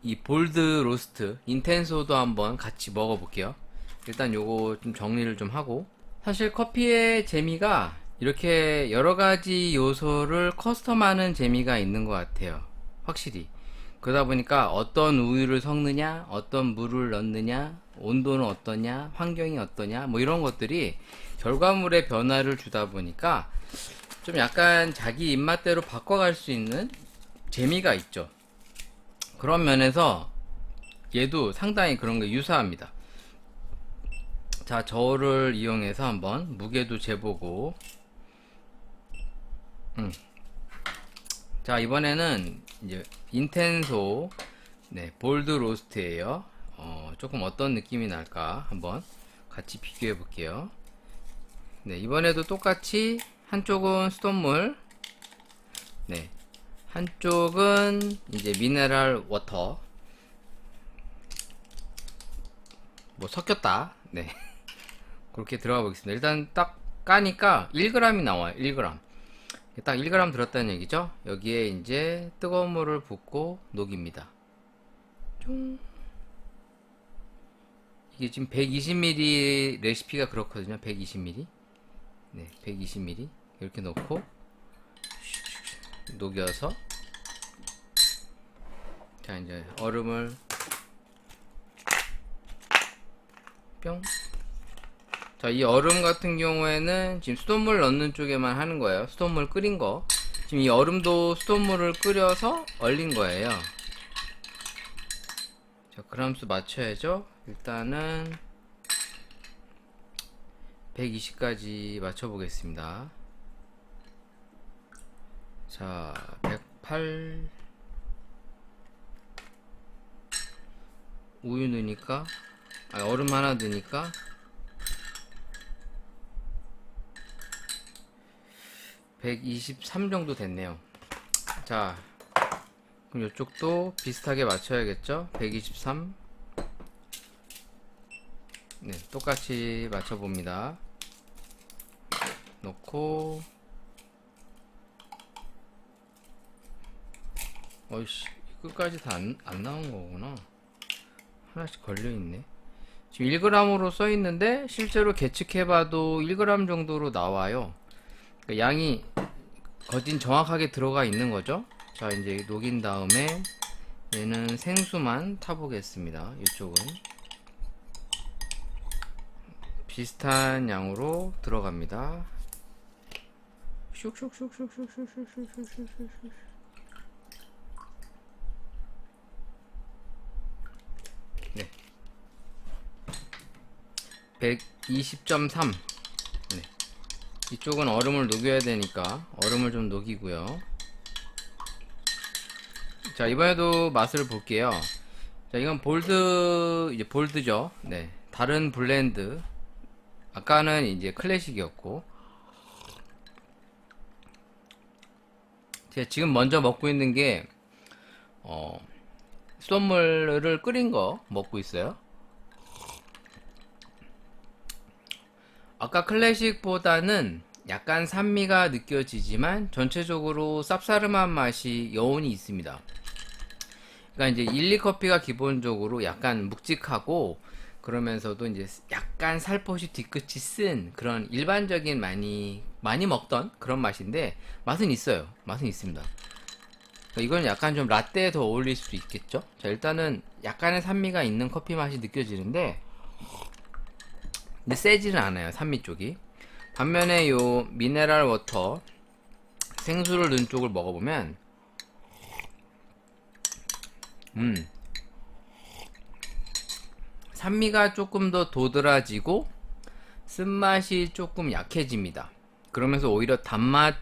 이 볼드 로스트 인텐소도 한번 같이 먹어볼게요. 일단 요거 좀 정리를 좀 하고 사실 커피의 재미가 이렇게 여러가지 요소를 커스텀하는 재미가 있는 것 같아요. 확실히. 그러다 보니까 어떤 우유를 섞느냐, 어떤 물을 넣느냐, 온도는 어떠냐, 환경이 어떠냐, 뭐 이런 것들이 결과물에 변화를 주다 보니까 좀 약간 자기 입맛대로 바꿔갈 수 있는 재미가 있죠. 그런 면에서 얘도 상당히 그런 게 유사합니다. 자, 저울을 이용해서 한번 무게도 재보고 자, 이번에는 이제 인텐소 볼드 로스트예요. 조금 어떤 느낌이 날까 한번 같이 비교해 볼게요. 이번에도 똑같이 한쪽은 수돗물, 네. 한쪽은 이제 미네랄 워터. 뭐 섞였다. 네. 그렇게 들어가 보겠습니다. 일단 딱 까니까 1g이 나와요. 1g. 딱 1g 들었다는 얘기죠. 여기에 이제 뜨거운 물을 붓고 녹입니다. 쫑. 이게 지금 120ml 레시피가 그렇거든요. 120ml. 네, 120ml. 이렇게 넣고 녹여서, 자 이제 얼음을 뿅. 자, 이 얼음 같은 경우에는 지금 수돗물 넣는 쪽에만 하는 거예요. 수돗물 끓인 거. 지금 이 얼음도 수돗물을 끓여서 얼린 거예요. 자, 그람수 맞춰야죠. 일단은 120까지 맞춰 보겠습니다. 자, 108. 우유 넣으니까, 얼음 하나 넣으니까 123 정도 됐네요. 자, 그럼 이쪽도 비슷하게 맞춰야겠죠? 123. 네, 똑같이 맞춰봅니다. 넣고, 어이씨, 끝까지 다 안 나온 거구나. 하나씩 걸려있네. 지금 1g으로 써있는데, 실제로 계측해봐도 1g 정도로 나와요. 그러니까 양이 거진 정확하게 들어가 있는 거죠. 자, 이제 녹인 다음에 얘는 생수만 타보겠습니다. 이쪽은 비슷한 양으로 들어갑니다. 슉슉슉슉슉슉슉슉슉슉슉슉. 네. 120.3. 네. 이쪽은 얼음을 녹여야 되니까 얼음을 좀 녹이고요. 자, 이번에도 맛을 볼게요. 자, 이건 볼드, 이제 볼드죠. 네. 다른 블렌드. 아까는 이제 클래식이었고. 제가 지금 먼저 먹고 있는 게, 수돗물을 끓인 거 먹고 있어요. 아까 클래식보다는 약간 산미가 느껴지지만 전체적으로 쌉싸름한 맛이 여운이 있습니다. 그러니까 이제 일리 커피가 기본적으로 약간 묵직하고 그러면서도 이제 약간 살포시 뒤끝이 쓴 그런 일반적인 많이 먹던 그런 맛인데 맛은 있어요. 맛은 있습니다. 그러니까 이건 약간 좀 라떼에 더 어울릴 수도 있겠죠. 자, 일단은 약간의 산미가 있는 커피 맛이 느껴지는데 근데 세지는 않아요. 산미 쪽이. 반면에 요 미네랄 워터 생수를 넣은 쪽을 먹어보면 산미가 조금 더 도드라지고 쓴맛이 조금 약해집니다. 그러면서 오히려 단맛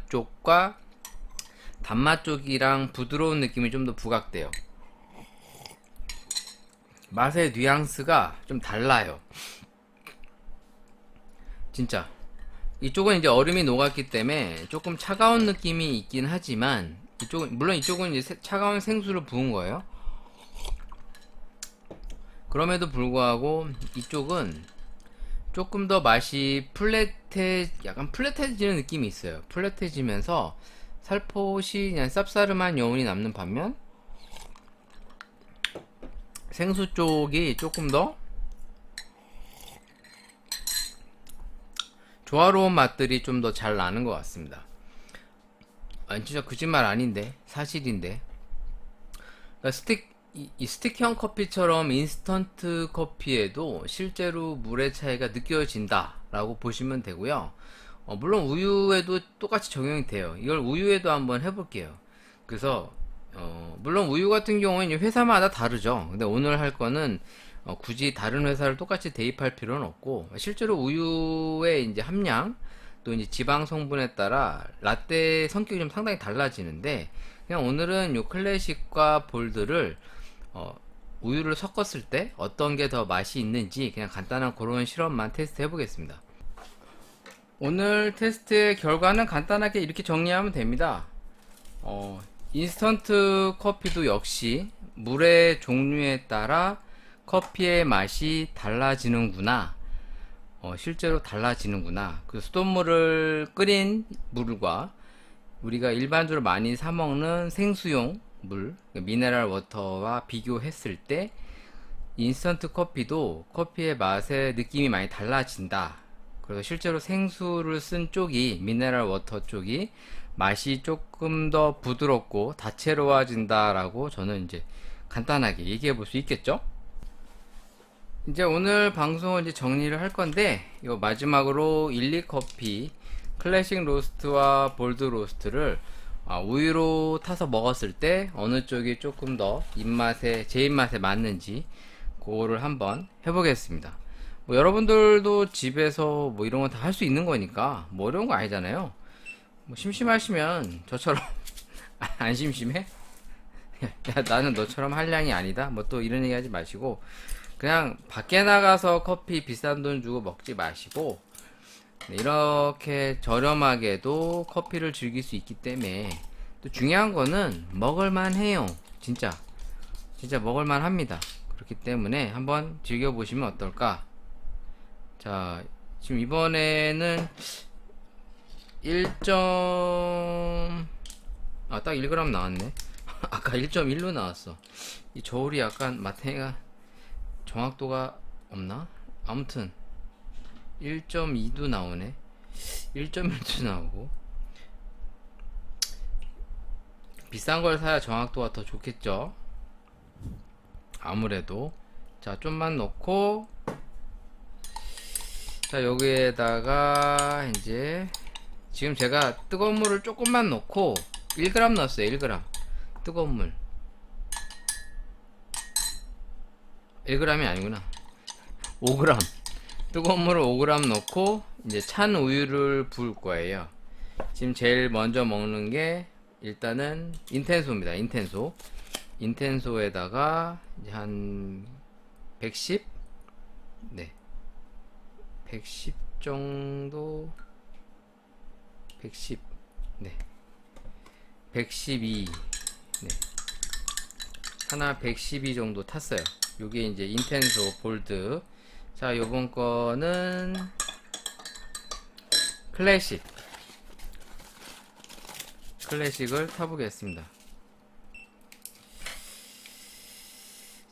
쪽이랑 부드러운 느낌이 좀 더 부각돼요. 맛의 뉘앙스가 좀 달라요. 진짜 이쪽은 이제 얼음이 녹았기 때문에 조금 차가운 느낌이 있긴 하지만 물론 이쪽은 이제 차가운 생수를 부은 거예요. 그럼에도 불구하고 이쪽은 조금 더 맛이 약간 플랫해지는 느낌이 있어요. 플랫해지면서 살포시 그냥 쌉싸름한 여운이 남는 반면 생수 쪽이 조금 더 조화로운 맛들이 좀 더 잘 나는 것 같습니다. 진짜 거짓말 아닌데 사실인데. 그러니까 이 스틱형 커피처럼 인스턴트 커피에도 실제로 물의 차이가 느껴진다 라고 보시면 되고요. 물론 우유에도 똑같이 적용이 돼요. 이걸 우유에도 한번 해볼게요. 그래서 물론 우유 같은 경우는 회사마다 다르죠. 근데 오늘 할 거는 굳이 다른 회사를 똑같이 대입할 필요는 없고 실제로 우유의 이제 함량 또 이제 지방 성분에 따라 라떼 성격이 좀 상당히 달라지는데 그냥 오늘은 요 클래식과 볼드를 우유를 섞었을 때 어떤 게 더 맛이 있는지 그냥 간단한 그런 실험만 테스트 해보겠습니다. 오늘 테스트의 결과는 간단하게 이렇게 정리하면 됩니다. 인스턴트 커피도 역시 물의 종류에 따라 커피의 맛이 달라지는구나. 실제로 달라지는구나. 그 수돗물을 끓인 물과 우리가 일반적으로 많이 사 먹는 생수용 물, 미네랄 워터와 비교했을 때 인스턴트 커피도 커피의 맛의 느낌이 많이 달라진다. 그래서 실제로 생수를 쓴 쪽이, 미네랄 워터 쪽이 맛이 조금 더 부드럽고 다채로워진다라고 저는 이제 간단하게 얘기해 볼 수 있겠죠? 이제 오늘 방송을 이제 정리를 할 건데, 요 마지막으로 일리 커피 클래식 로스트와 볼드 로스트를 우유로 타서 먹었을 때 어느 쪽이 조금 더 제 입맛에 맞는지 그거를 한번 해보겠습니다. 뭐 여러분들도 집에서 뭐 이런 거 다 할 수 있는 거니까 뭐 어려운 거 아니잖아요. 뭐 심심하시면 저처럼 안 심심해? 야, 나는 너처럼 한량이 아니다. 뭐 또 이런 얘기 하지 마시고 그냥 밖에 나가서 커피 비싼 돈 주고 먹지 마시고 이렇게 저렴하게도 커피를 즐길 수 있기 때문에 또 중요한 거는 먹을만 해요. 진짜 먹을만 합니다. 그렇기 때문에 한번 즐겨보시면 어떨까. 자, 지금 이번에는 딱 1g 나왔네. 아까 1.1로 나왔어. 이 저울이 약간 마탱이가 정확도가 없나? 아무튼 1.2도 나오네. 1.1도 나오고. 비싼 걸 사야 정확도가 더 좋겠죠. 아무래도. 자, 좀만 넣고, 자, 여기에다가 이제 지금 제가 뜨거운 물을 조금만 넣고 1g 넣었어요. 1g 뜨거운 물. 1g이 아니구나. 5g 뜨거운 물을 5g 넣고 이제 찬 우유를 부을 거예요. 지금 제일 먼저 먹는 게 일단은 인텐소입니다. 인텐소에다가 이제 한 110? 네. 110 정도. 110. 네. 112. 네. 하나 112 정도 탔어요. 요게 이제 인텐소 볼드. 자, 요번 거는 클래식을 타보겠습니다.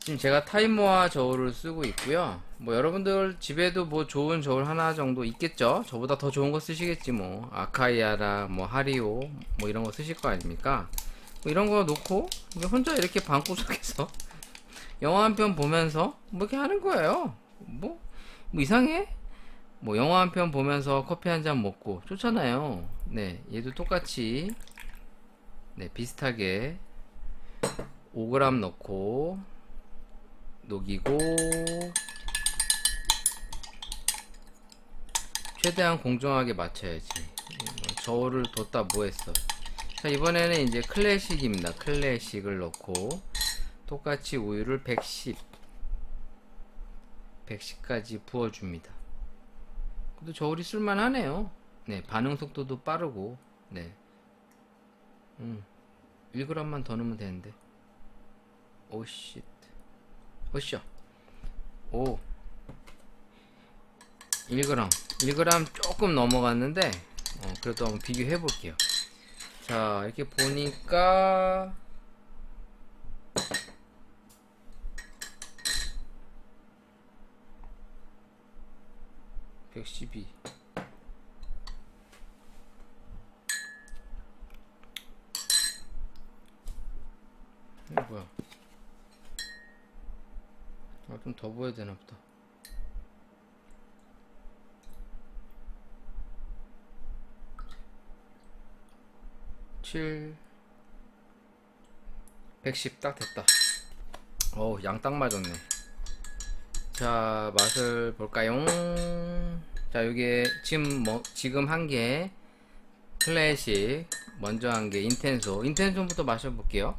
지금 제가 타이머와 저울을 쓰고 있고요. 뭐 여러분들 집에도 뭐 좋은 저울 하나 정도 있겠죠? 저보다 더 좋은 거 쓰시겠지 뭐. 아카이아라, 뭐 하리오, 뭐 이런 거 쓰실 거 아닙니까? 뭐 이런 거 놓고 혼자 이렇게 방구석에서 영화 한 편 보면서 뭐 이렇게 하는 거예요. 뭐 이상해? 뭐 영화 한 편 보면서 커피 한 잔 먹고 좋잖아요. 네, 얘도 똑같이 네, 비슷하게 5g 넣고 녹이고 최대한 공정하게 맞춰야지. 저울을 뒀다 뭐했어. 자, 이번에는 이제 클래식입니다. 클래식을 넣고 똑같이 우유를 110까지 부어줍니다. 근데 저울이 쓸만하네요. 네, 반응 속도도 빠르고. 네. 1g만 더 넣으면 되는데. 오씨. 으쌰. 오. 1g 조금 넘어갔는데 그래도 한번 비교해 볼게요. 자, 이렇게 보니까 112. 이거 뭐야? 좀 더 보여야 되나 보다. (7) 110 딱 됐다. 어우, 양 딱 맞았네. 자, 맛을 볼까요? 자, 요게 지금 한 게 클래식, 먼저 한 게 인텐소부터 마셔볼게요.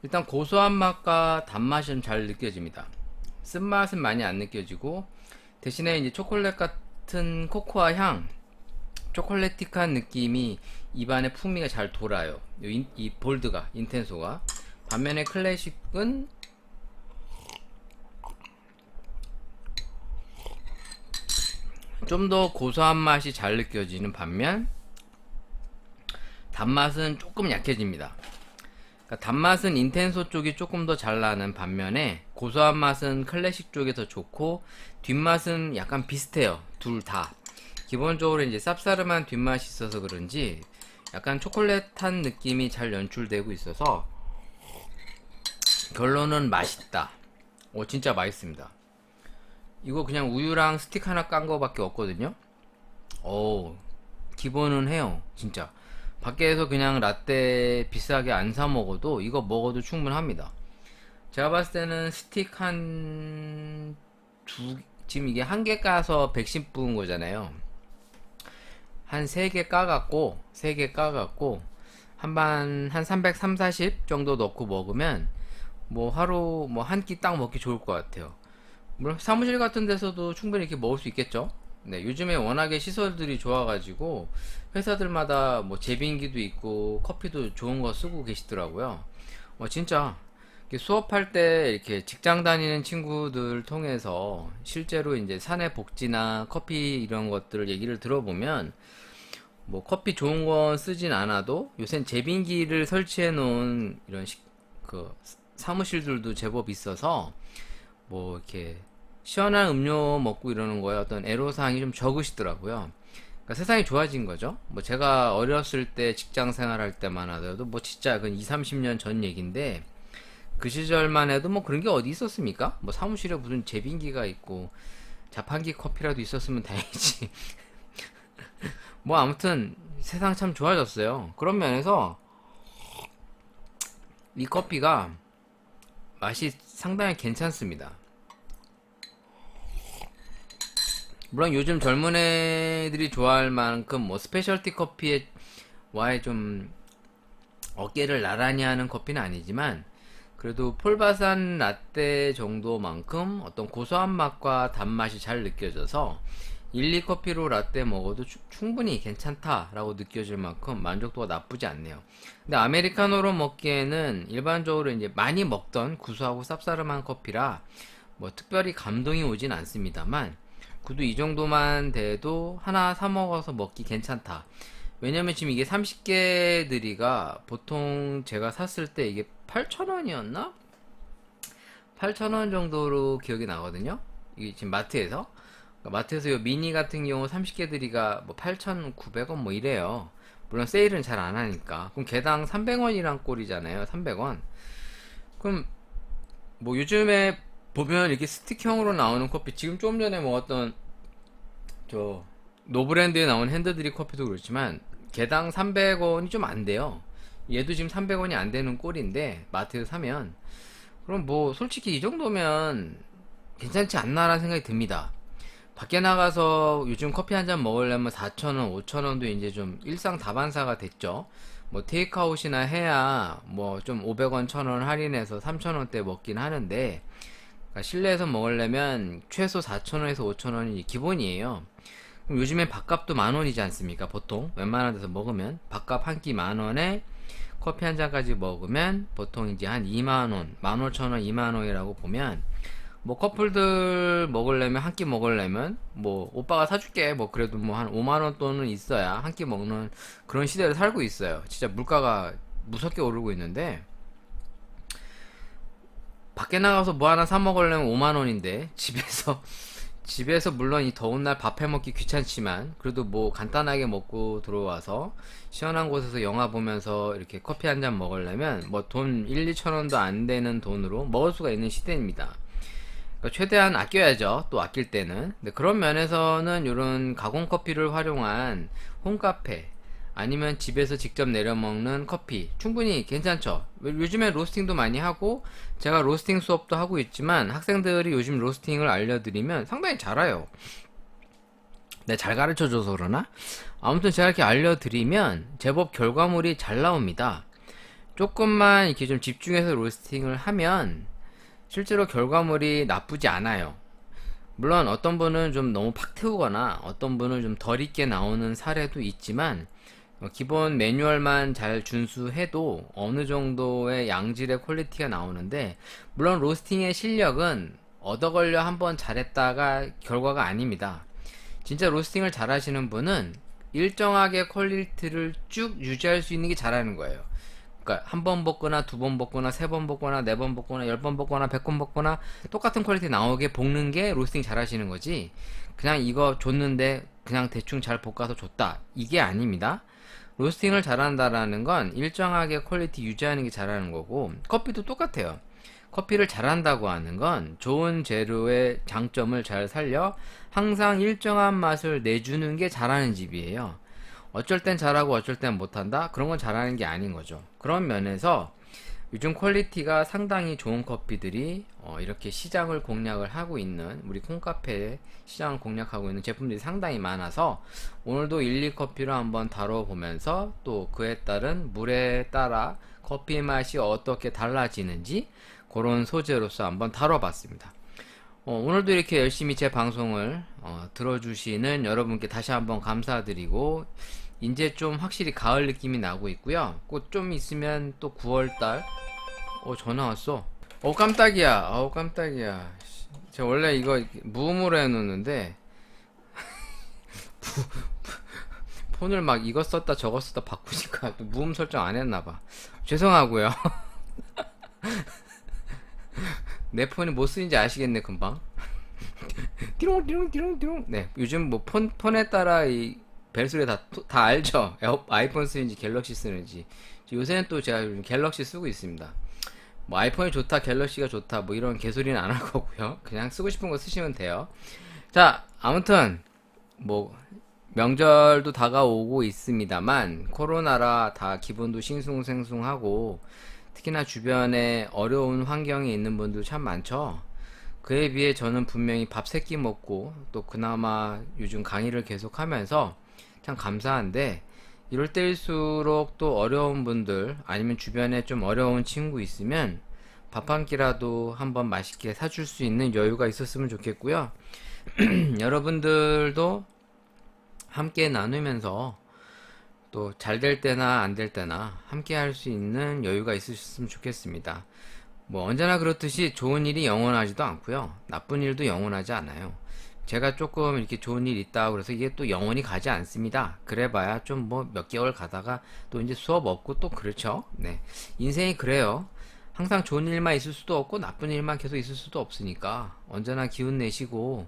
일단 고소한 맛과 단맛이 잘 느껴집니다. 쓴맛은 많이 안 느껴지고 대신에 이제 초콜릿 같은 코코아 향, 초콜릿틱한 느낌이 입안에 풍미가 잘 돌아요. 이 볼드가, 인텐소가. 반면에 클래식은 좀 더 고소한 맛이 잘 느껴지는 반면 단맛은 조금 약해집니다. 그러니까 단맛은 인텐소 쪽이 조금 더 잘 나는 반면에 고소한 맛은 클래식 쪽이 더 좋고 뒷맛은 약간 비슷해요. 둘 다. 기본적으로 이제 쌉싸름한 뒷맛이 있어서 그런지 약간 초콜릿한 느낌이 잘 연출되고 있어서 결론은 맛있다. 진짜 맛있습니다. 이거 그냥 우유랑 스틱 하나 깐 거밖에 없거든요. 기본은 해요. 진짜. 밖에서 그냥 라떼 비싸게 안 사 먹어도 이거 먹어도 충분합니다. 제가 봤을 때는 스틱 지금 이게 한 개 까서 110 부은 거잖아요. 한 3개 까갖고, 한 330, 40 정도 넣고 먹으면, 뭐 하루 뭐 한 끼 딱 먹기 좋을 것 같아요. 물론 사무실 같은 데서도 충분히 이렇게 먹을 수 있겠죠? 네, 요즘에 워낙에 시설들이 좋아가지고, 회사들마다 뭐 제빙기도 있고, 커피도 좋은 거 쓰고 계시더라고요. 진짜, 이렇게 수업할 때 이렇게 직장 다니는 친구들 통해서 실제로 이제 사내 복지나 커피 이런 것들을 얘기를 들어보면 뭐 커피 좋은 건 쓰진 않아도 요샌 제빙기를 설치해 놓은 이런 사무실들도 제법 있어서 뭐 이렇게 시원한 음료 먹고 이러는 거에 어떤 애로사항이 좀 적으시더라고요. 그러니까 세상이 좋아진 거죠. 뭐 제가 어렸을 때 직장 생활할 때만 하더라도 뭐 진짜 그 2, 30년 전 얘긴데 그 시절만 해도 뭐 그런 게 어디 있었습니까? 뭐 사무실에 무슨 제빙기가 있고 자판기 커피라도 있었으면 다행이지. 뭐 아무튼 세상 참 좋아졌어요. 그런 면에서 이 커피가 맛이 상당히 괜찮습니다. 물론 요즘 젊은 애들이 좋아할 만큼 뭐 스페셜티 커피에 와의 좀 어깨를 나란히 하는 커피는 아니지만 그래도 폴바산 라떼 정도만큼 어떤 고소한 맛과 단맛이 잘 느껴져서 1, 2커피로 라떼 먹어도 충분히 괜찮다라고 느껴질 만큼 만족도가 나쁘지 않네요. 근데 아메리카노로 먹기에는 일반적으로 이제 많이 먹던 구수하고 쌉싸름한 커피라 뭐 특별히 감동이 오진 않습니다만 그래도 이 정도만 돼도 하나 사 먹어서 먹기 괜찮다. 왜냐면 지금 이게 30개들이가 보통 제가 샀을 때 이게 8,000원이었나? 8,000원 정도로 기억이 나거든요. 이게 지금 마트에서. 그러니까 마트에서 이 미니 같은 경우 30개들이가 뭐 8,900원 뭐 이래요. 물론 세일은 잘 안 하니까. 그럼 개당 300원이란 꼴이잖아요. 300원. 그럼 뭐 요즘에 보면 이렇게 스틱형으로 나오는 커피 지금 좀 전에 먹었던 저 노브랜드에 나온 핸드드립 커피도 그렇지만 개당 300원이 좀 안 돼요. 얘도 지금 300원이 안 되는 꼴인데 마트에서 사면 그럼 뭐 솔직히 이 정도면 괜찮지 않나라는 생각이 듭니다. 밖에 나가서 요즘 커피 한 잔 먹으려면 4,000원, 5,000원도 이제 좀 일상 다반사가 됐죠. 뭐 테이크아웃이나 해야 뭐 좀 500원, 1,000원 할인해서 3,000원대 먹긴 하는데 그러니까 실내에서 먹으려면 최소 4,000원에서 5,000원이 기본이에요. 그럼 요즘에 밥값도 10,000원이지 않습니까? 보통 웬만한 데서 먹으면 밥값 한 끼 10,000원에 커피 한 잔까지 먹으면 보통 이제 한 2만원, 15,000원, 2만원이라고 보면 뭐 커플들 먹으려면 한 끼 먹으려면 뭐 오빠가 사줄게 뭐 그래도 뭐 한 5만원 돈은 있어야 한 끼 먹는 그런 시대를 살고 있어요. 진짜 물가가 무섭게 오르고 있는데 밖에 나가서 뭐 하나 사 먹으려면 5만원인데 집에서 물론 이 더운 날 밥 해 먹기 귀찮지만 그래도 뭐 간단하게 먹고 들어와서 시원한 곳에서 영화 보면서 이렇게 커피 한 잔 먹으려면 뭐 돈 1, 2천원도 안 되는 돈으로 먹을 수가 있는 시대입니다. 그러니까 최대한 아껴야죠. 또 아낄 때는. 근데 그런 면에서는 이런 가공 커피를 활용한 홈카페 아니면 집에서 직접 내려 먹는 커피 충분히 괜찮죠. 요즘에 로스팅도 많이 하고 제가 로스팅 수업도 하고 있지만 학생들이 요즘 로스팅을 알려드리면 상당히 잘해요. 내가 잘 가르쳐줘서 그러나? 아무튼 제가 이렇게 알려드리면 제법 결과물이 잘 나옵니다. 조금만 이렇게 좀 집중해서 로스팅을 하면 실제로 결과물이 나쁘지 않아요. 물론 어떤 분은 좀 너무 팍 태우거나 어떤 분은 좀 덜 익게 나오는 사례도 있지만 기본 매뉴얼만 잘 준수해도 어느 정도의 양질의 퀄리티가 나오는데, 물론 로스팅의 실력은 얻어 걸려 한번 잘했다가 결과가 아닙니다. 진짜 로스팅을 잘 하시는 분은 일정하게 퀄리티를 쭉 유지할 수 있는 게 잘하는 거예요. 그러니까 한 번 볶거나 두 번 볶거나 세 번 볶거나 네 번 볶거나 10번 볶거나 100번 볶거나 똑같은 퀄리티 나오게 볶는 게 로스팅 잘 하시는 거지, 그냥 이거 줬는데 그냥 대충 잘 볶아서 줬다, 이게 아닙니다. 로스팅을 잘한다라는 건 일정하게 퀄리티 유지하는 게 잘하는 거고, 커피도 똑같아요. 커피를 잘한다고 하는 건 좋은 재료의 장점을 잘 살려 항상 일정한 맛을 내주는 게 잘하는 집이에요. 어쩔 땐 잘하고 어쩔 땐 못한다? 그런 건 잘하는 게 아닌 거죠. 그런 면에서 요즘 퀄리티가 상당히 좋은 커피들이 이렇게 시장을 공략을 하고 있는, 우리 콩카페에 시장을 공략하고 있는 제품들이 상당히 많아서 오늘도 일리커피로 한번 다뤄보면서 또 그에 따른 물에 따라 커피 맛이 어떻게 달라지는지 그런 소재로서 한번 다뤄봤습니다. 오늘도 이렇게 열심히 제 방송을 들어주시는 여러분께 다시 한번 감사드리고, 이제 좀 확실히 가을 느낌이 나고 있고요. 곧 좀 있으면 또 9월달. 전화 왔어. 깜짝이야. 깜짝이야. 제가 원래 이거 무음으로 해놓는데 폰을 막 이거 썼다 저거 썼다 바꾸니까 또 무음 설정 안 했나봐. 죄송하고요. 내 폰이 뭐 쓰는지 아시겠네 금방. 띠롱띠롱띠롱띠롱. 네, 요즘 뭐 폰에 따라 이 벨소리 다 알죠? 아이폰 쓰는지 갤럭시 쓰는지. 요새는 또 제가 요즘 갤럭시 쓰고 있습니다. 뭐 아이폰이 좋다, 갤럭시가 좋다, 뭐 이런 개소리는 안 할 거고요. 그냥 쓰고 싶은 거 쓰시면 돼요. 자, 아무튼 뭐 명절도 다가오고 있습니다만 코로나라 다 기분도 싱숭생숭하고, 특히나 주변에 어려운 환경에 있는 분들 참 많죠. 그에 비해 저는 분명히 밥 세 끼 먹고 또 그나마 요즘 강의를 계속하면서 참 감사한데, 이럴 때일수록 또 어려운 분들 아니면 주변에 좀 어려운 친구 있으면 밥 한 끼라도 한번 맛있게 사줄 수 있는 여유가 있었으면 좋겠고요. 여러분들도 함께 나누면서 또 잘 될 때나 안 될 때나 함께 할 수 있는 여유가 있으셨으면 좋겠습니다. 뭐 언제나 그렇듯이 좋은 일이 영원하지도 않고요, 나쁜 일도 영원하지 않아요. 제가 조금 이렇게 좋은 일 있다 그래서 이게 또 영원히 가지 않습니다. 그래봐야 좀 뭐 몇 개월 가다가 또 이제 수업 없고 또 그렇죠. 네, 인생이 그래요. 항상 좋은 일만 있을 수도 없고 나쁜 일만 계속 있을 수도 없으니까 언제나 기운 내시고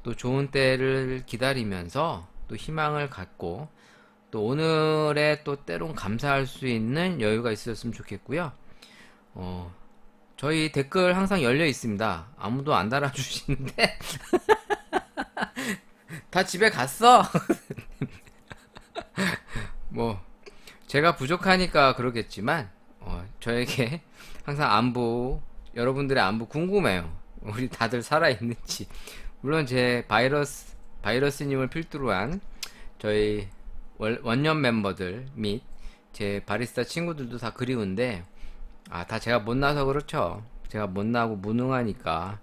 또 좋은 때를 기다리면서 또 희망을 갖고 또 오늘에 또 때론 감사할 수 있는 여유가 있었으면 좋겠고요. 저희 댓글 항상 열려 있습니다. 아무도 안 달아주시는데 다 집에 갔어. 뭐 제가 부족하니까 그러겠지만 저에게 항상 안부, 여러분들의 안부 궁금해요. 우리 다들 살아있는지. 물론 제 바이러스님을 필두로 한 저희 원년 멤버들 및 제 바리스타 친구들도 다 그리운데, 다 제가 못나서 그렇죠. 제가 못나고 무능하니까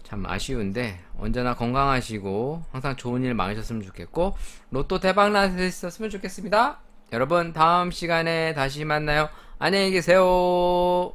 참 아쉬운데, 언제나 건강하시고 항상 좋은 일 많으셨으면 좋겠고 로또 대박 나셨으면 좋겠습니다. 여러분 다음 시간에 다시 만나요. 안녕히 계세요.